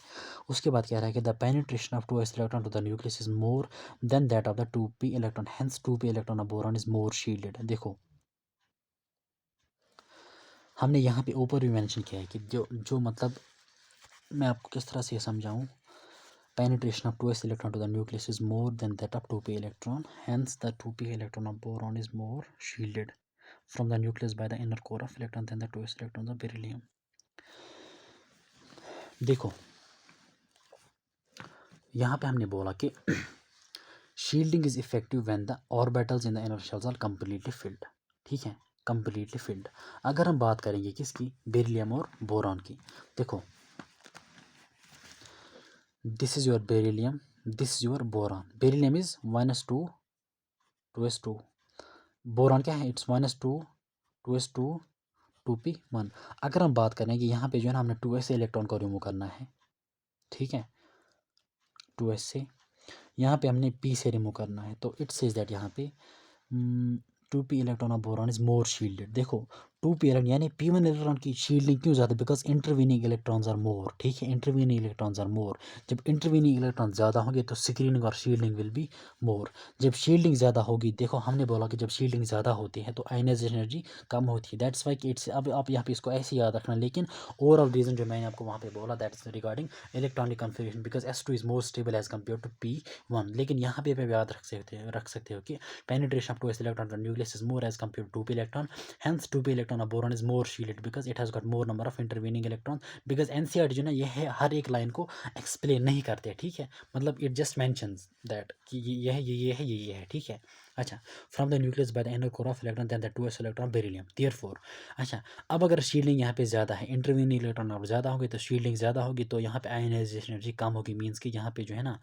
उसके बाद कह रहा है कि the penetration of 2s electron to the nucleus is more than that of the 2p electron, hence 2p electron of boron is more shielded. देखो हमने यहाँ पे ऊपर भी मेंशन किया है कि जो मतलब मैं आपको किस तरह से ये समझाऊँ, penetration of 2s electron to the nucleus is more than that of 2p electron, hence the 2p electron of boron is more shielded from the nucleus by the inner core of electron than the 2s electrons of beryllium। देखो यहाँ पे हमने बोला कि shielding is effective when the orbitals in the inner shells are completely filled, ठीक है, completely filled. अगर हम बात करेंगे किसकी, बेरिलियम और बोरॉन की, देखो this is your beryllium, this is your boron. Beryllium is -2 2s2, boron क्या है, इट्स -2 2s2 2p1। अगर हम बात करें कि यहाँ पे जो है ना हमने 2s इलेक्ट्रॉन को रिमूव करना है, ठीक है, 2s से, यहाँ पे हमने p से रिमूव करना है, तो इट सेज दैट यहाँ पे 2p electron of boron is more shielded. देखो 2p इलेक्ट्रॉन यानी p1 इलेक्ट्रॉन की शील्डिंग क्यों ज़्यादा, because intervening electrons are more, ठीक है, इंटरवीनिंग इलेक्ट्रॉन्स आर मोर। जब इंटरवीनिंग इलेक्ट्रॉन ज़्यादा होंगे तो स्क्रीनिंग और शील्डिंग विल बी मोर। जब शील्डिंग ज़्यादा होगी, देखो हमने बोला कि जब शील्डिंग ज़्यादा होती है तो आयनाइजेशन एनर्जी कम होती है, दैट्स वाई कि इट्स, अब आप यहाँ पे इसको ऐसे याद रखना। लेकिन ओवरऑल रीज़न जो मैंने आपको वहाँ पे बोला that is regarding electronic configuration, because S2 is more stable as compare to P1। लेकिन यहाँ पे आप याद रख सकते हो कि penetration of 2s electron to the nucleus is more as compared to 2p electron, hence 2p electron of boron is more shielded because it has got more number of intervening electrons। because NCERT जो ना ये है हर एक line को explain नहीं करते, ठीक है, मतलब इट जस्ट मेंशंस दैट कि ये है ये है ये है, ठीक है। अच्छा from the nucleus by the inner core of electron than the 2s electron beryllium therefore. अच्छा अब अगर शील्डिंग यहाँ पे ज़्यादा है, इंटरवीनिंग इलेक्ट्रॉन अब ज़्यादा होगी तो शील्डिंग ज़्यादा होगी, तो यहाँ पे आयनाइजेशन एनर्जी कम होगी, मीन्स कि यहाँ पे जो है ना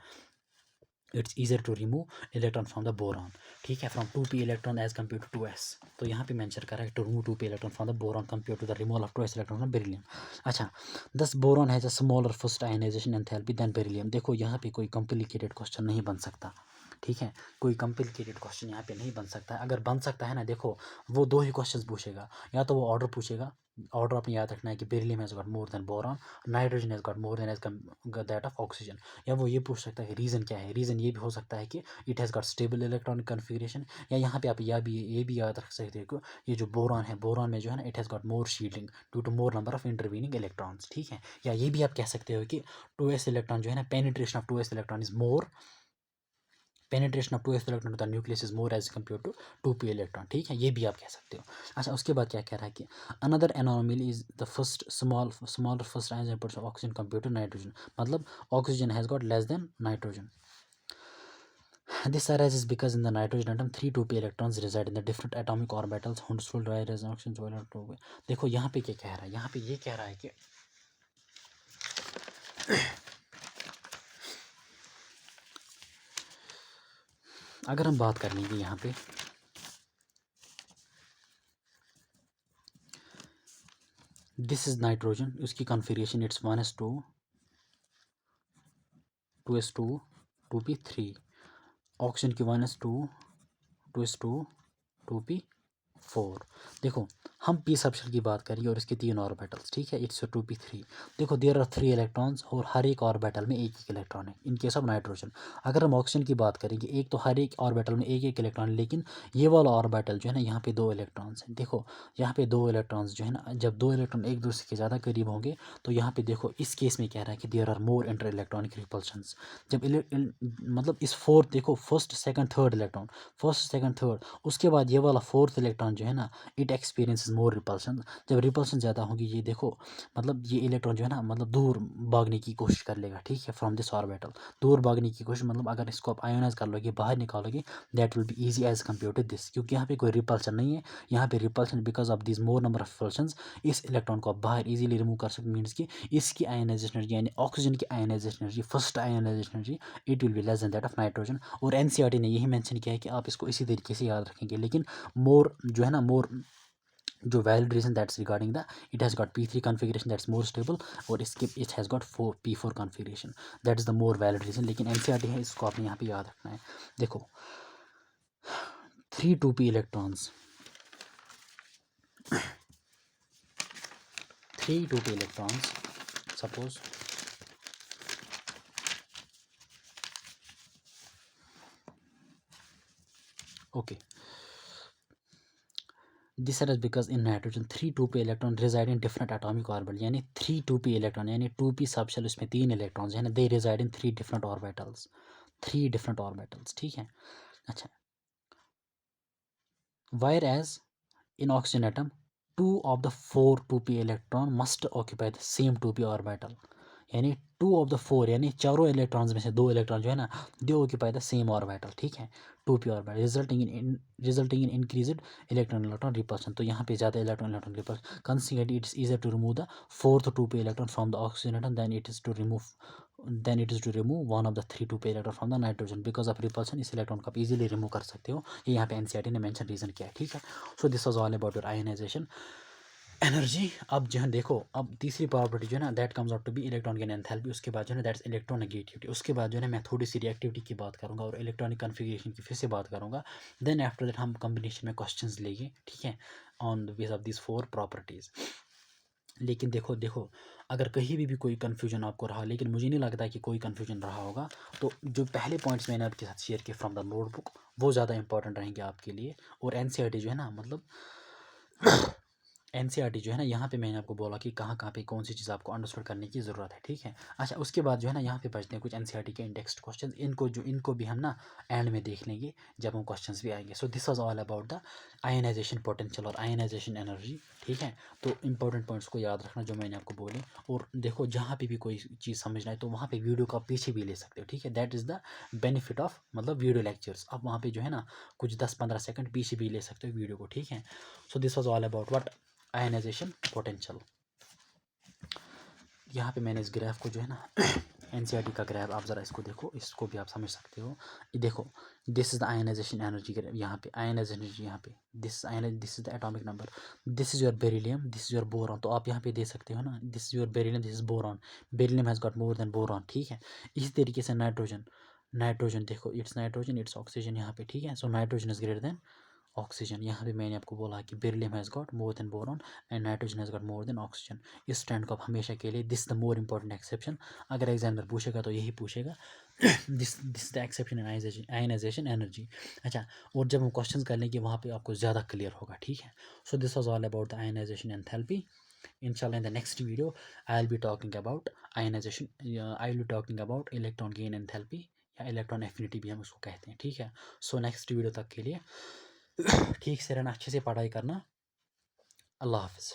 it's easier to remove electron from the boron, ठीक है, from 2p electron as compare to 2s। तो यहाँ पे मेंशन कर रहा है to remove 2p electron from the boron compare to the removal of 2s electron from beryllium. अच्छा thus boron has a smaller first ionization enthalpy than beryllium. देखो यहाँ पे कोई कॉम्प्लिकेटेड क्वेश्चन नहीं बन सकता, ठीक है, कोई कॉम्प्लिकेटेड क्वेश्चन यहाँ पे नहीं बन सकता है। अगर बन सकता है ना, देखो वो दो ही क्वेश्चन पूछेगा, या तो वो ऑर्डर पूछेगा, ऑर्डर अपने याद रखना है कि beryllium has got more than boron, nitrogen has got more than as that of oxygen. या वो ये पूछ सकता है कि रीज़न क्या है, रीज़न ये भी हो सकता है कि it has got stable electronic configuration, या यहाँ पे आप ये भी याद रख सकते हो कि ये जो बोरॉन है, बोरॉन में जो है ना it has got more shielding due to more number of intervening electrons, ठीक है। या ये भी आप कह सकते हो कि 2s इलेक्ट्रॉन जो है ना, penetration of 2s electron is more, penetration of 2s electron to the nucleus is more as compare to 2p electron, ठीक है, ये भी आप कह सकते हो। अच्छा उसके बाद क्या कह रहा है कि another anomaly is the first smaller first ion oxygen compare to nitrogen, मतलब oxygen has got less than nitrogen. This arises because in the nitrogen atom 3 2p electrons reside in the different atomic orbitals Hounsfield resonance orbitals। देखो यहाँ पे क्या कह रहा है, यहाँ पे ये कह रहा है कि अगर हम बात कर लेंगे यहाँ पे दिस इज नाइट्रोजन, उसकी configuration it's 1s2 2s2 2p3। Oxygen की 1s2 2s2 2p4। देखो हम पी सबशेल की बात करेंगे और इसके 3 ऑर्बिटल्स, ठीक है, इट्स 2p3। देखो देयर आर 3 इलेक्ट्रॉन्स और हर एक ऑर्बिटल में एक एक इलेक्ट्रॉन है इन केस ऑफ नाइट्रोजन। अगर हम ऑक्सीजन की बात करेंगे, एक तो हर एक ऑर्बिटल में एक एक इलेक्ट्रॉन है, लेकिन ये वाला ऑर्बिटल जो है ना, यहाँ पे 2 इलेक्ट्रॉन्स हैं। देखो यहाँ पे 2 इलेक्ट्रॉन्स जो है ना, जब 2 इलेक्ट्रॉन एक दूसरे के ज़्यादा करीब होंगे तो यहाँ पे देखो इस केस में कह रहा है कि there are more inter electronic repulsions. जब मतलब इस फोर्थ, देखो first second third electron, first second third, उसके बाद ये वाला फोर्थ इलेक्ट्रॉन जो है ना, इट एक्सपीरियंसेस मोर रिपल्शन। जब रिपल्शन ज़्यादा होगी, ये देखो मतलब ये इलेक्ट्रॉन जो है ना, मतलब दूर भागने की कोशिश कर लेगा, ठीक है, फ्रॉम दिस ऑर्बिटल। दूर भागने की कोशिश मतलब अगर इसको आप आयोनाइज कर लोगे, बाहर निकालोगे, that will be easy as compare to this, क्योंकि यहाँ पे कोई रिपल्शन नहीं है। यहाँ पे repulsion because of this more number of repulsion, इस इलेक्ट्रॉन को आप बाहर इजीली रिमूव कर सकते, मीन्स कि इसकी आयोनाइजेशन एनर्जी यानी ऑक्सीजन की ionization energy, first ionization energy, it will be less than that of nitrogen. और एनसीईआरटी ने यही मेंशन किया है कि आप इसको इसी तरीके से याद रखेंगे। लेकिन मोर जो है ना, मोर जो valid reason that's regarding the, it has got P3 configuration that's more stable, और इसके it has got P4 configuration, that is the more valid reason. लेकिन एनसीईआरटी है, इसको आपने यहाँ पे याद रखना है। देखो 3 2p electrons, 3 2p electrons, suppose okay, this is because in nitrogen 3 2p electron reside in different atomic orbital, यानी 3 2p electron यानी 2p सबशेल, उसमें 3 इलेक्ट्रॉन्स है ना, they reside in 3 different orbitals, 3 different orbitals, ठीक है। अच्छा, whereas in oxygen atom 2 of the 4 2p electron must occupy the same 2p orbital, यानी 2 of the 4 यानी चारों इलेक्ट्रॉन्स में से 2 इलेक्ट्रॉन जो है ना, they occupy the same orbital, ठीक है, 2p orbital, resulting in increased electron electron repulsion. तो यहाँ पे ज़्यादा electron electron repulsion. Consequently it is easier to remove the fourth 2p electron from the oxygen atom than it is to remove one of the 3 2p electron from the nitrogen because of repulsion. इस electron को आप easily remove कर सकते हो, ये यहाँ पे NCERT ने मेंशन रीजन किया है, ठीक है। So this was all about your ionization energy. अब जो है देखो, अब तीसरी प्रॉपर्टी जो है ना, that comes out to be electron gain enthalpy. उसके बाद जो है ना, दैट्स इलेक्ट्रोनेगेटिविटी। उसके बाद जो है ना, मैं थोड़ी सी रिएक्टिविटी की बात करूंगा और इलेक्ट्रॉनिक कन्फिग्रेशन की फिर से बात करूंगा। देन आफ्टर दैट हम कॉम्बिनेशन में क्वेश्चंस लेंगे, ठीक है, on the base of this 4 properties. लेकिन देखो देखो, अगर कहीं भी कोई कन्फ्यूजन आपको रहा, लेकिन मुझे नहीं लगता कि कोई कन्फ्यूजन रहा होगा, तो जो पहले पॉइंट्स मैंने आपके साथ शेयर किए फ्रॉम द नोटबुक, वो ज़्यादा इंपॉर्टेंट रहेंगे आपके लिए। और एनसीईआरटी जो है ना, मतलब एनसीईआरटी जो है ना, यहाँ पे मैंने आपको बोला कि कहाँ कहाँ पे कौन सी चीज़ आपको अंडरस्टैंड करने की ज़रूरत है, ठीक है। अच्छा, उसके बाद जो है ना, यहाँ पे बचते हैं कुछ एनसीईआरटी के इंडेक्स्ड क्वेश्चन, इनको भी हम ना एंड में देख लेंगे जब हम क्वेश्चंस भी आएंगे। So this was all about the ionization potential और आयनाइजेशन एनर्जी, ठीक है। तो इंपॉर्टेंट पॉइंट्स को याद रखना जो मैंने आपको बोले। और देखो, जहाँ पे भी कोई चीज़ समझना है तो वहाँ पे वीडियो का पीछे भी ले सकते हो, ठीक है। That is the benefit of मतलब वीडियो लेक्चर्स। आप वहाँ पे जो है ना, कुछ 10-15 सेकंड पीछे भी ले सकते हो वीडियो को, ठीक है। So this was all about what ionization potential. यहाँ पे मैंने इस ग्राफ को जो है ना, एनसीईआरटी का ग्राफ, आप ज़रा इसको देखो, इसको भी आप समझ सकते हो। ये देखो, this is the ionization energy, यहाँ पे आयनाइजेशन एनर्जी, यहाँ पे this this is the atomic number, this is your beryllium, this is your boron. तो आप यहाँ पे दे सकते हो ना, this is your beryllium, this is boron, beryllium has got more than boron, ठीक है। इसी तरीके से नाइट्रोजन, नाइट्रोजन देखो, इट्स नाइट्रोजन, इट्स ऑक्सीजन यहाँ पे, ठीक है। So nitrogen is greater than oxygen. यहाँ पे मैंने आपको बोला कि beryllium has got more than boron and nitrogen has got more than oxygen. इस ट्रेंड को आप हमेशा के लिए, this the more important exception, अगर एग्जामिनर पूछेगा तो यही पूछेगा, this the exception in ionization energy. अच्छा, और जब हम क्वेश्चन कर लेंगे वहाँ पे आपको ज़्यादा क्लियर होगा, ठीक है। So this was all about the ionization enthalpy. Inshallah, in the next video, I'll be talking about ionization. I'll be talking about electron gain enthalpy या इलेक्ट्रॉन एफिनिटी भी हम उसको कहते हैं, ठीक है। सो नेक्स्ट वीडियो तक के लिए ठीक से रहना, अच्छे से पढ़ाई करना। अल्लाह हाफिज़।